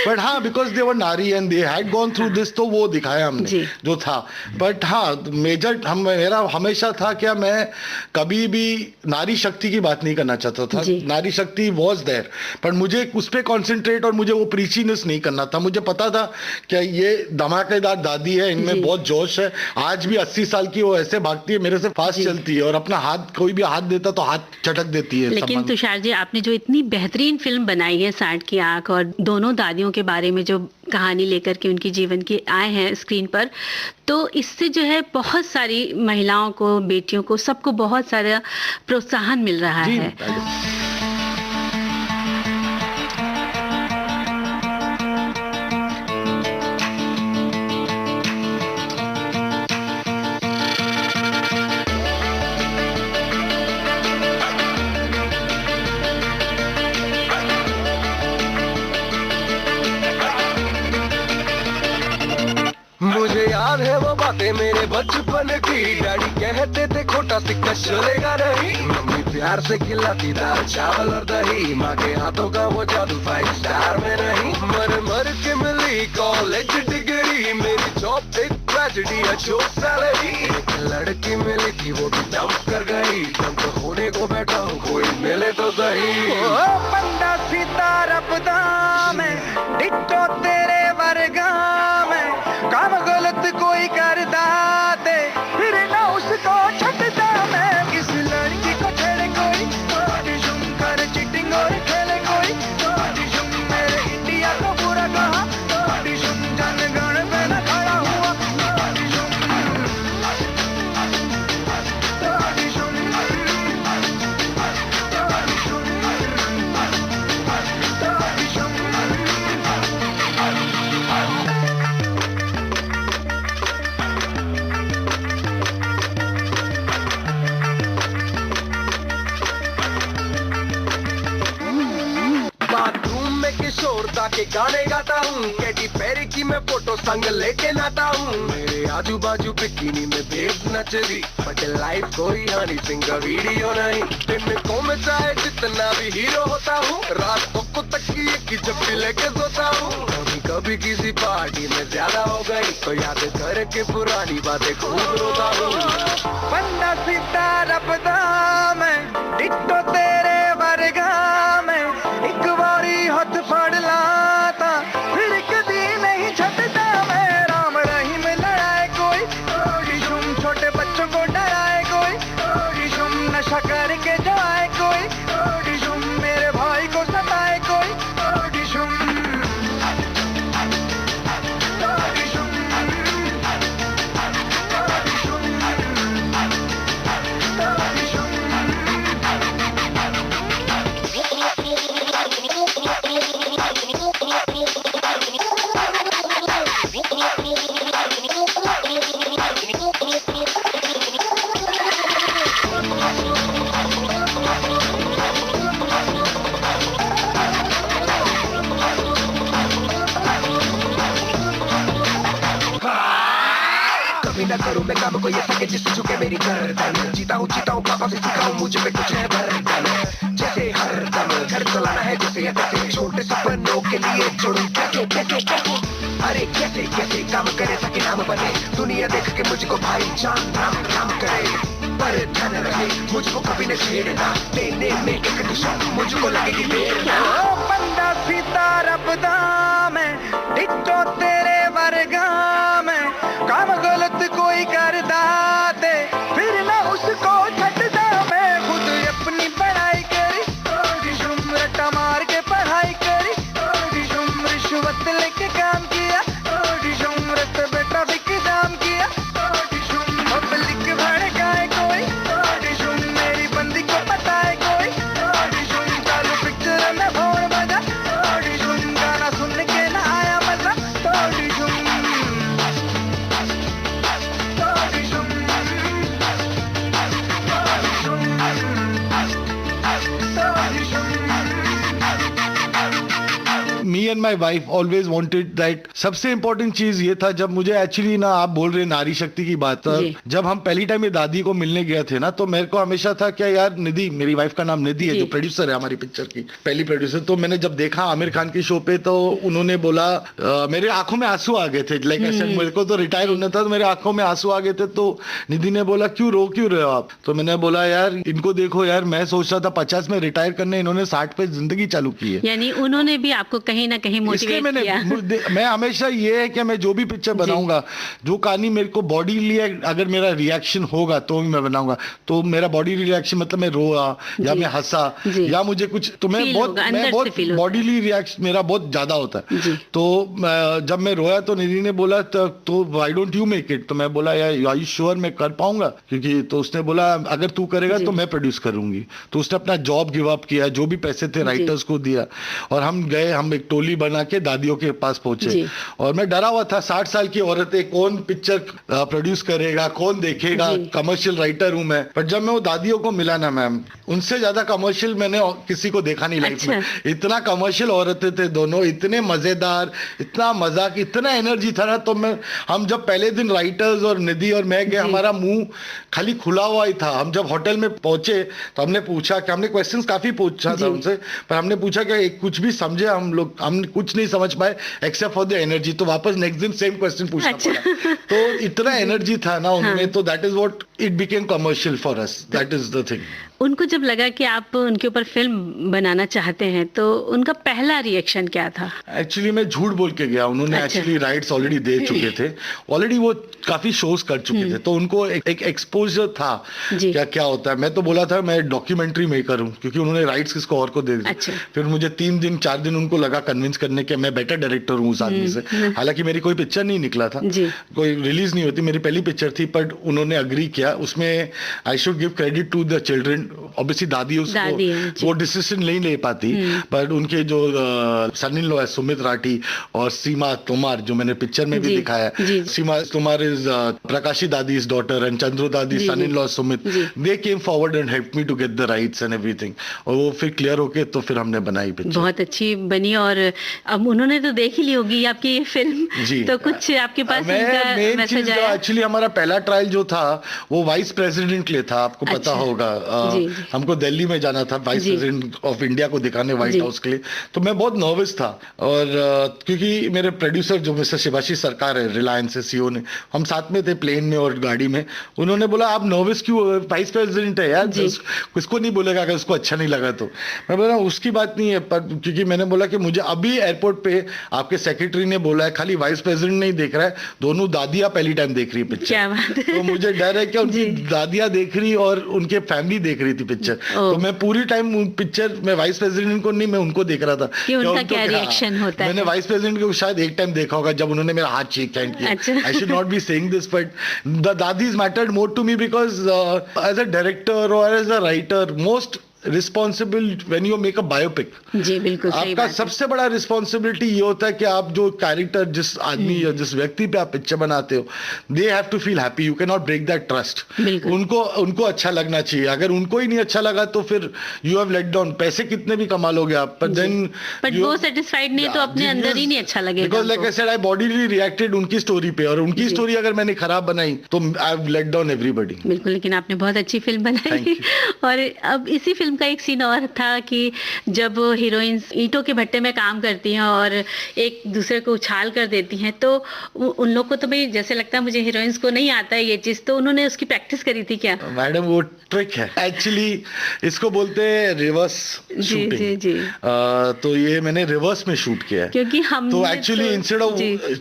I: बट हाँ, बिकॉज दे वर नारी and they had gone through this, तो वो दिखाया हमने जो था। बट हाँ, मेजर मेरा हमेशा था क्या, मैं कभी भी नारी शक्ति की बात नहीं करना चाहता था। नारी शक्ति वॉज देयर, पर मुझे उस पर कॉन्सेंट्रेट और मुझे वो प्रीचीनेस नहीं करना था। मुझे पता था क्या ये धमाकेदार दादी है, इनमें बहुत जोश है, आज भी 80 साल की वो ऐसे भागती है, मेरे से फास्ट चलती है, और अपना हाथ, कोई भी हाथ देता तो हाथ चटक देती है।
H: लेकिन तुषार जी, आपने जो इतनी बेहतरीन फिल्म बनाई है 60 की आंख, और दोनों दादियों के बारे में जो कहानी लेकर के उनकी जीवन की आए हैं स्क्रीन पर, तो इससे जो है बहुत सारी महिलाओं को, बेटियों को, सबको बहुत सारा प्रोत्साहन मिल रहा है।
J: मुझे याद है वो बातें मेरे बचपन की, डैडी कहते थे खोटा सिक्का चलेगा नहीं, मम्मी प्यार से खिलाती दाल चावल और दही, माँ के हाथों का वो जादू 5 स्टार में नहीं। मर मर के मिली कॉलेज डिग्री, मेरी जॉब एक ट्रेजेडी, अच्छी सैलरी, एक लड़की मिली थी वो भी डंप कर गई, डंप होने को बैठा हूँ कोई मिले तो सही।
B: ओ बंदा सितारा खुदा में, डिट्टो तेरे वर्गा में, काम गलत कोई करता दे, फिर ना उसको छटता मैं। किस लड़की को छेड़े कोई, ऑडिशन कर चीटिंग और खेले कोई, ऑडिशन मेरे इंडिया को बुरा कहा, ऑडिशन जनगण पे न खड़ा हुआ, ऑडिशन
J: बुला के गाने गाता हूँ, कैटी पेरी की मैं फोटो संग लेके नाता हूँ। मेरे आजू बाजू बिकिनी में बेब नच रही, बट लाइफ कोई हनी सिंह का वीडियो नहीं। दिन को मैं चाहे जितना भी हीरो होता हूँ, रात को तकिए की जप्पी लेके सोता हूँ। कभी कभी किसी पार्टी में ज्यादा हो गई तो याद करके पुरानी बातें खूब रोता हूँ।
B: बंदा सितारा पता मैं डिट्टो तेरे वर्गा में, एक बारी हाथ फड़ लाता फिर कदी नहीं छटता मैं। राम रहीम लड़ाए कोई, ओडी शुम छोटे बच्चों को डराए कोई, ओडी शुम नशा करके जाए कोई, ओडी शुम मेरे भाई को सताए कोई, ओडी शुम ओडी शुम ओडी शुम ओडी शुम।
J: कभी ना करूं मैं काम कोई ऐसा कि जिससे झुके मेरी गर्दन। जीता हूँ पापा से सीखा हूँ, मुझे पे कुछ है बर्डन। जैसे हर दम घर चलाना है जैसे या तैसे, छोटे सपनों के लिए जोड़ूं कैसे कैसे कैसे। अरे कैसे कैसे काम करे ताकि नाम बने, दुनिया देख के मुझको भाई जान राम राम करे। पर ध्यान रहे मुझको कभी न छेड़ना, लेने में एक निशान मुझको लगेगी देर ना।
B: ओ बंदा सितारा पता मैं डिट्टो तेरे वर्गा में, काम गलत कोई करता दे फिर ना उसको छटता मैं। खुद अपनी पढ़ाई करी, ओडी शुम रट्टा मार के पढ़ाई करी, ओडी शुम रिश्वत लेके काम किया, ओडी शुम रस्ते पे ट्रैफिक जाम किया, ओडी शुम पब्लिक भड़काए कोई, ओडी शुम मेरी बंदी को बताए कोई, ओडी शुम चालू पिक्चर में भोर बजा, ओडी शुम गाना सुन के ना आया मजा, ओडी शुम ओडी शुम ओडी शुम।
I: Me and my wife always wanted that. सबसे इंपॉर्टेंट चीज ये था, जब मुझे एक्चुअली ना, आप बोल रहे नारी शक्ति की बात, जब हम पहली टाइम ये दादी को मिलने गए थे ना, तो मेरे को हमेशा था क्या यार, निधि, मेरी वाइफ का नाम निधि है, जो प्रोड्यूसर है हमारी पिक्चर की, पहली प्रोड्यूसर। तो मैंने जब देखा आमिर खान के शो पे, तो उन्होंने बोला, मेरे आंखों में आंसू आ गए थे, लाइक ऐसे मेरे को तो रिटायर होना था, तो मेरे आंखों में आंसू आ गए थे। तो निधि ने बोला क्यों रहे हो आप? तो मैंने बोला यार इनको देखो यार, मैं सोच रहा था 50 में रिटायर करने, इन्होंने 60 पे जिंदगी चालू की है।
H: यानी उन्होंने भी आपको कहीं ना कहीं मोटिवेट किया।
I: मैं हमेशा ये है कि मैं जो भी पिक्चर बनाऊंगा, जो कहानी मेरे को बॉडी लिए अगर मेरा रिएक्शन होगा तो मैं बनाऊंगा। तो मेरा बॉडी रिएक्शन मतलब मैं रोया या मैं हंसा या मुझे कुछ, तो मैं बहुत बॉडीली रिएक्शन मेरा बहुत ज्यादा होता है। तो जब मैं रोया तो निधि ने बोला तो why don't you make it? तो मैं बोला यार आर यू श्योर मैं कर पाऊंगा? क्योंकि तो उसने बोला अगर तू करेगा तो मैं प्रोड्यूस करूंगी। तो उसने अपना जॉब गिव अप किया, जो भी पैसे थे राइटर्स को दिया, और हम गए, हम एक टोली बना के दादियों के पास पहुंचे। और मैं डरा हुआ था, 60 साल की औरतें, कौन पिक्चर प्रोड्यूस करेगा, कौन देखेगा, कमर्शियल राइटर हूं मैं। पर जब मैं वो दादियों को मिला ना मैम, उनसे ज्यादा कमर्शियल मैंने किसी को देखा नहीं लाइफ में। इतना कमर्शियल औरतें थे दोनों, इतने मजेदार, इतना मजाक, इतना एनर्जी था ना। तो हम जब पहले दिन राइटर्स और निधि और मैं गए, हमारा मुंह खाली खुला हुआ ही था। हम जब होटल में पहुंचे तो हमने पूछा कि, हमने क्वेश्चंस काफी पूछा था उनसे, पर हमने पूछा कि कुछ भी समझे हम लोग? हम कुछ नहीं समझ पाए एक्सेप्ट फॉर द एनर्जी। तो वापस नेक्स्ट दिन सेम क्वेश्चन पूछना पड़ा। तो इतना एनर्जी था ना उनमें, तो that is what it became commercial for us, that is the thing.
H: उनको जब लगा कि आप उनके ऊपर फिल्म बनाना चाहते हैं, तो उनका पहला रिएक्शन क्या था?
I: एक्चुअली मैं झूठ बोल के गया। उन्होंने एक्चुअली राइट्स ऑलरेडी दे चुके थे, ऑलरेडी वो काफी शोज कर चुके थे, तो उनको एक एक्सपोजर था क्या क्या होता है। मैं तो बोला था मैं डॉक्यूमेंट्री मेकर हूँ, क्योंकि उन्होंने राइट्स किसको और को दे दी। फिर मुझे 3 दिन 4 दिन उनको लगा कन्विंस करने के मैं बेटर डायरेक्टर हूँ उस आदमी से। हालांकि मेरी कोई पिक्चर नहीं निकला था, कोई रिलीज नहीं होती, मेरी पहली पिक्चर थी, बट उन्होंने अग्री किया। उसमें I should give credit to the children obviously दादी
H: दादी है,
I: उसको वो डिसीजन नहीं ले पाती, पर उनके जो सन इन लॉ है सुमित राठी और सीमा तोमार, जो मैंने पिक्चर में भी
H: जी,
I: दिखाया
H: जी।
I: है, Seema Tomar is Prakashi dadi's daughter and Chandro dadi
H: ji,
I: son in law Sumit,
H: ji.
I: They came forward and help me to get the rights and everything, और वो फिर क्लियर होके तो फिर हमने बनाई पिक्चर।
H: बहुत अच्छी बनी, और अब उन्होंने तो देख ही ली होगी आपकी ये फिल्म,
I: जी।
H: तो कुछ आपके पास
I: मैं
H: उनका
I: मेन
H: मैसेज
I: चीज
H: आया?
I: एक्चुअली हमारा पहला ट्रायल जो था वो वाइस प्रेसिडेंट के लिए था, आपको पता
H: अच्छा।
I: होगा।
H: जी, जी।
I: हमको दिल्ली में जाना था वाइस
H: जी।
I: प्रेसिडेंट ऑफ इंडिया को दिखाने व्हाइट
H: जी।
I: हाउस के लिए, तो मैं बहुत नर्वस था, और क्योंकि मेरे प्रोड्यूसर जो मिस्टर शिवाशी सरकार है रिलायंस से सीईओ ने, हम साथ में थे प्लेन में और गाड़ी में, उन्होंने बोला आप नर्वस क्यों, वाइस प्रेसिडेंट है यार, किसको नहीं बोलेगा अगर उसको अच्छा नहीं लगा तो। मैं बोला उसकी बात नहीं है, पर क्योंकि मैंने बोला कि मुझे अभी एयरपोर्ट पे आपके सेक्रेटरी ने बोला है खाली वाइस प्रेसिडेंट नहीं देख रहा है, दोनों दादियां पहली टाइम देख रही है पिक्चर।
H: क्या बात है।
I: तो मुझे डर है कि उनकी दादियां देख रही और उनके फैमिली देख रही थी पिक्चर, तो मैं पूरी टाइम पिक्चर में वाइस प्रेसिडेंट को नहीं, मैं उनको देख रहा था
H: कि उनका
I: उनको
H: क्या रिएक्शन होता है।
I: मैंने वाइस प्रेसिडेंट को शायद एक टाइम देखा होगा जब उन्होंने मेरा हाथ शेक हैंड किया।
H: अच्छा।
I: I should not be saying this, but the dadi's mattered more to me because as a director और as a writer most responsible when you make a biopic.
H: जी बिल्कुल सही
I: आपका
H: बात है।
I: सबसे बड़ा रिस्पॉन्सिबिलिटी ये होता है कि आप जो कैरेक्टर जिस आदमी या जिस व्यक्ति पे आप पिक्चर बनाते हो, they have to feel happy, you can not break that trust.
H: बिल्कुल।
I: उनको अच्छा लगना चाहिए, अगर उनको ही नहीं अच्छा लगा तो फिर यू हैव लेट डाउन, पैसे कितने भी कमा लोगे आप, पर देन
H: बट वो सेटिस्फाइड नहीं तो अपने अंदर ही नहीं अच्छा लगेगा
I: because like I said I bodily reacted उनकी स्टोरी पे, और उनकी स्टोरी अगर मैंने खराब बनाई तो I have let down everybody.
H: बिल्कुल, लेकिन आपने बहुत अच्छी फिल्म बनाई। और अब इसी फिल्म का एक सीन और था कि जब हीरोइंस ईंटों के भट्टे में काम करती हैं और एक दूसरे को उछाल कर देती हैं, तो उन लोग को तो भाई जैसे लगता है मुझे हीरोइंस को नहीं आता है ये चीज, तो उन्होंने उसकी प्रैक्टिस करी थी क्या?
I: मैडम वो ट्रिक है एक्चुअली, इसको बोलते हैं रिवर्स शूटिंग।
H: जी जी।
I: तो ये मैंने रिवर्स में शूट किया है,
H: क्योंकि हम
I: तो एक्चुअली इंस्टेड ऑफ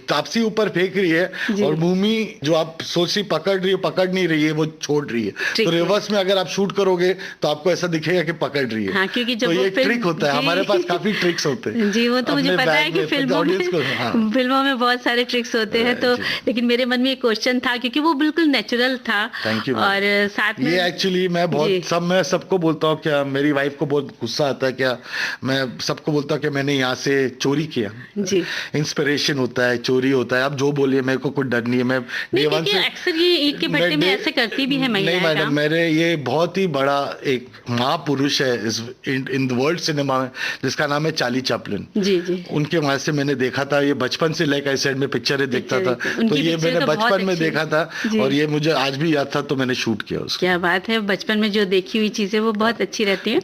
I: तापसी ऊपर फेंक रही है और भूमि जो आप सोच रही पकड़ रही है, पकड़ नहीं रही है, वो छोड़ रही है, तो रिवर्स में अगर आप शूट करोगे तो आपको ऐसा दिखेगा कि पकड़ रही है।
H: हाँ, क्योंकि जब
I: तो
H: वो
I: ये
H: फिल्म-
I: ट्रिक होता है, हमारे पास काफी ट्रिक्स होते हैं।
H: जी, वो तो मुझे
I: अपने
H: पता है
I: बैग
H: कि
I: में,
H: फिल्मों
I: audience को, हाँ।
H: में बहुत सारे ट्रिक्स होते हैं, तो लेकिन मेरे मन में एक क्वेश्चन था क्योंकि वो बिल्कुल नेचुरल था।
I: Thank you.
H: और साथ में
I: ये एक्चुअली मैं बहुत मैं सबको बोलता हूँ, क्या मेरी वाइफ को बहुत गुस्सा आता है, क्या मैं सबको बोलता हूँ कि मैंने यहाँ से चोरी किया।
H: जी,
I: इंस्पिरेशन होता है, चोरी होता है, आप जो बोलिए मेरे को कोई डर नहीं है। मैं
H: नहीं,
I: day one
H: क्योंकि
I: से
H: अक्सर ये ईंट के भट्टे में ऐसे करती भी है महिलाएं
I: नहीं मैडम,
H: काम।
I: मेरे ये बहुत ही बड़ा एक महापुरुष है इस इन द वर्ल्ड सिनेमा में, जिसका नाम है चार्ली चैपलिन।
H: जी जी।
I: उनके वहां से मैंने देखा था, ये बचपन से लाइक आई सेड में पिक्चरें देखता था,
H: उनकी
I: तो ये
H: पिक्चर
I: मैंने
H: तो बहुत
I: बचपन में
H: अच्छी
I: देखा था और ये मुझे आज भी याद था, तो मैंने शूट किया उसको।
H: क्या बात है, बचपन में जो देखी हुई चीजें वो बहुत अच्छी रहती हैं।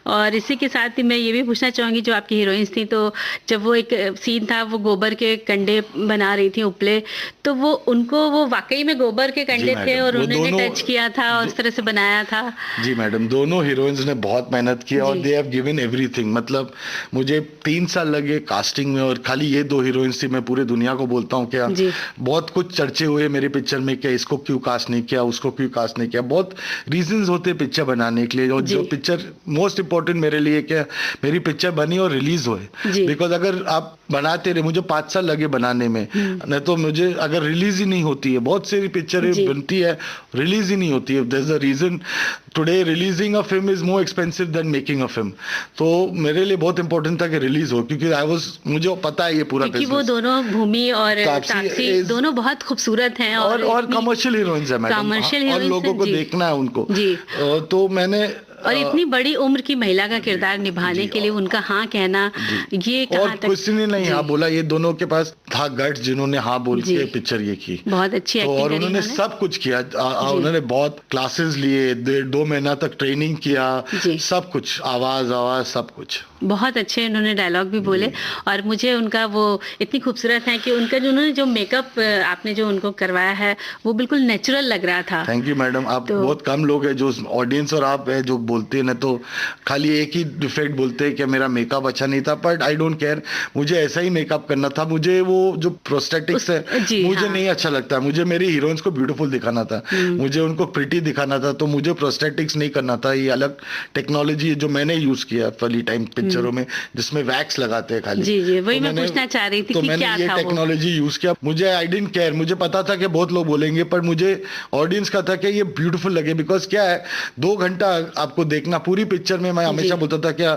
H: और इसी के साथ ही मैं ये भी पूछना चाहूंगी, जो आपकी हीरोइंस थी, तो जब वो एक सीन था वो गोबर के कंडे बना रही थी उपले, तो वो उनको वो वाकई में गोबर के कंडे थे और उन्होंने टच किया था और उस तरह से बनाया था?
I: जी मैडम, दोनों हीरोइंस ने बहुत मेहनत की और दे हैव गिवन एवरीथिंग। मतलब मुझे 3 साल लगे कास्टिंग में, और खाली ये 2 हीरोइंस थी। मैं पूरे दुनिया को बोलता हूँ क्या बहुत कुछ चर्चे हुए मेरी पिक्चर में, क्या इसको क्यों कास्ट नहीं किया, उसको क्यों कास्ट नहीं किया, बहुत रीजंस होते हैं पिक्चर बनाने के लिए। और जो पिक्चर मोस्ट इंपॉर्टेंट मेरे लिए क्या, मेरी पिक्चर बनी और रिलीज हुए। बिकॉज अगर आप बनाते रहे, मुझे 5 साल लगे बनाने में, नहीं तो मुझे अगर रिलीज ही नहीं होती है, बहुत सारी पिक्चरें बनती है रिलीज ही नहीं होती है। There is a reason today releasing a film is more expensive than making a film. तो मेरे लिए बहुत इंपॉर्टेंट था कि रिलीज हो, क्योंकि मुझे पता है ये पूरा
H: क्योंकि वो दोनों भूमि और तापसी दोनों बहुत खूबसूरत हैं और
I: कमर्शियल हीरोइंस है मैडम, और लोगों को देखना है उनको। तो मैंने
H: और इतनी बड़ी उम्र की महिला का किरदार निभाने के लिए उनका हाँ कहना, ये कहाँ
I: और
H: तक?
I: कुछ नहीं हाँ बोला, ये दोनों के पास था गट्स, जिन्होंने हाँ बोल के पिक्चर ये की।
H: बहुत अच्छी
I: तो और उन्होंने सब कुछ किया, उन्होंने बहुत क्लासेस लिए, 2 महीना तक ट्रेनिंग किया, सब कुछ, आवाज सब कुछ।
H: बहुत अच्छे उन्होंने डायलॉग भी बोले, और मुझे उनका वो इतनी खूबसूरत है कि उनका जो उन्होंने जो मेकअप आपने जो उनको करवाया है वो बिल्कुल नेचुरल लग रहा था।
I: Thank you madam. आप बहुत कम लोग हैं जो ऑडियंस और आप है जो बोलते हैं ना, तो खाली एक ही डिफेक्ट बोलते हैं कि मेरा मेकअप अच्छा नहीं था, बट आई डोंट केयर, मुझे ऐसा ही मेकअप करना था। मुझे वो जो प्रोस्थेटिक्स है मुझे नहीं अच्छा लगता, मुझे मेरी हीरोइंस को ब्यूटीफुल दिखाना था, मुझे उनको प्रिटी दिखाना था, तो मुझे प्रोस्थेटिक्स नहीं करना था। ये अलग टेक्नोलॉजी है जो मैंने यूज किया पहली टाइम पिक्चर पिक्चरों में जिसमें वैक्स लगाते हैं खाली।
H: जी जी, वही
I: तो
H: मैं पूछना चाह रही थी
I: तो
H: कि
I: मैंने
H: क्या
I: ये
H: था वो।
I: टेक्नोलॉजी यूज किया। मुझे आई डिडंट केयर, मुझे पता था कि बहुत लोग बोलेंगे, पर मुझे ऑडियंस का था कि ये ब्यूटीफुल लगे। बिकॉज क्या है, 2 घंटा आपको देखना पूरी पिक्चर में। मैं हमेशा बोलता था क्या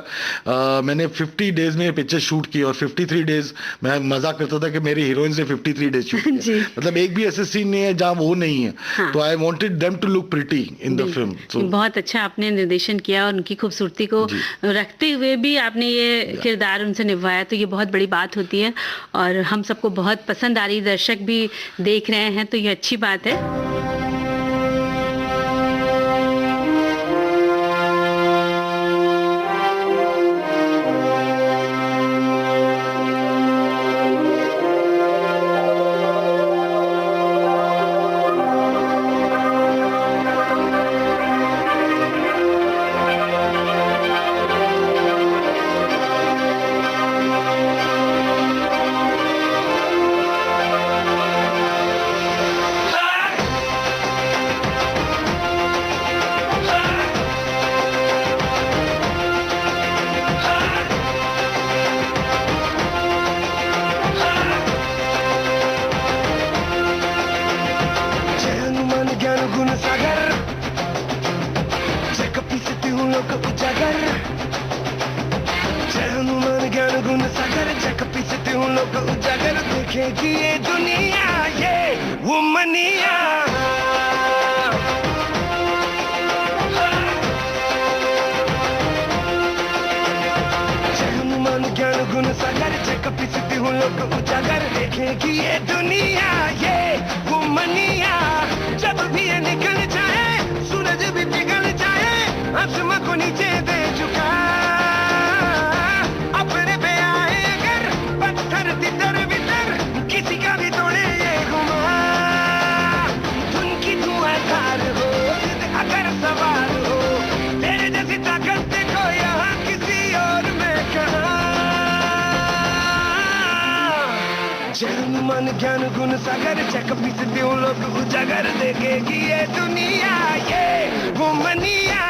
I: मैंने 50 डेज में पिक्चर शूट की और 53 डेज मैं मजाक करता था कि मेरी हीरोइंस ने 53 डेज शूट किया। मतलब एक भी ऐसे सीन नहीं है जहां वो नहीं है।
H: हाँ।
I: तो I wanted them to look pretty in the film.
H: बहुत अच्छा आपने निर्देशन किया और उनकी खूबसूरती को रखते हुए भी आपने ये किरदार उनसे निभाया, तो ये बहुत बड़ी बात होती है और हम सबको बहुत पसंद आ रही, दर्शक भी देख रहे हैं, तो ये अच्छी बात है।
J: ज्ञान गुण सागर चक पीस दियो लोग उजागर देखेगी ये दुनिया ये घुमनिया।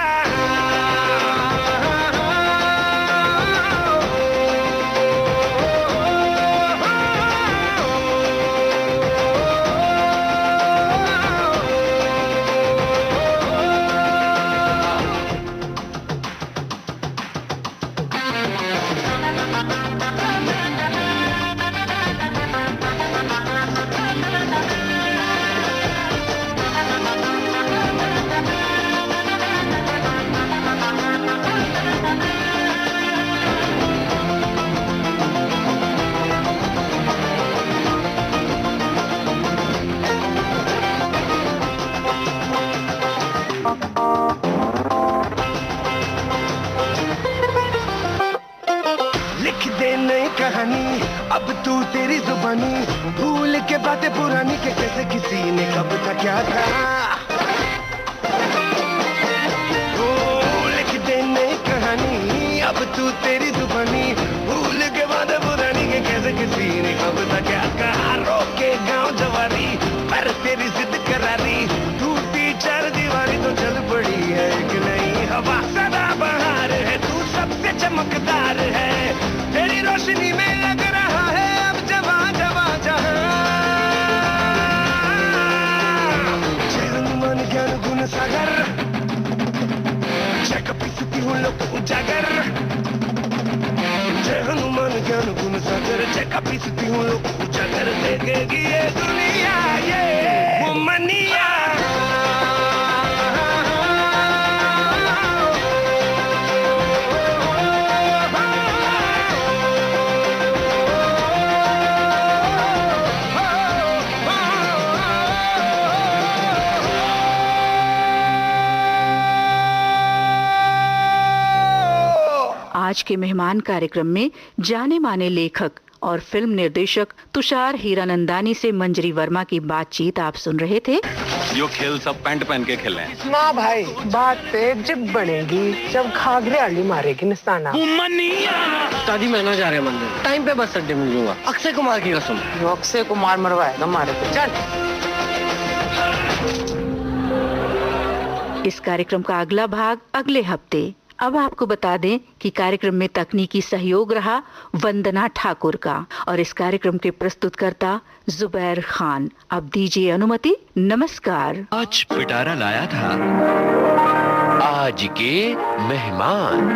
J: अब तू तेरी जुबानी भूल के बातें पुरानी के कैसे किसी ने कब था क्या था। लिख दे नई कहानी अब तू तेरी जुबानी भूल के बातें पुरानी के कैसे किसी ने कब था क्या कहा। रोके गांव जवारी पर तेरी जिद करारी टूटी 4 दीवारी तो चल पड़ी है कि नहीं हवा सदा बहार है तू सबसे चमकदार है तेरी रोशनी में लग रहा है अब जवा जवा जहां। जय हनुमान ज्ञान गुण सागर जग पिसती हूँ लोग उजागर। जय हनुमान ज्ञान गुण सागर जग पिसती हूँ लोग उजागर देखेगी ये दुनिया ये घुमनिया।
D: आज के मेहमान कार्यक्रम में जाने माने लेखक और फिल्म निर्देशक तुषार हीरानंदानी से मंजरी वर्मा की बातचीत आप सुन रहे थे।
F: यो खेल सब पैंट पहन के खेले हैं
G: ना भाई, बात पे जब बनेगी जब घाघरे आली मारेगी निशाना।
K: दादी मैं ना जा रहे मंदिर, टाइम पे बस अड्डे मिल जाऊंगा। अक्षय कुमार की कसम।
G: जो अक्षय कुमार मरवाएगा मारे पे चल।
D: इस कार्यक्रम का अगला भाग अगले हफ्ते अब आपको बता दें कि कार्यक्रम में तकनीकी सहयोग रहा वंदना ठाकुर का और इस कार्यक्रम के प्रस्तुतकर्ता जुबैर खान। अब दीजिए अनुमति। नमस्कार।
A: आज पिटारा लाया था आज के मेहमान।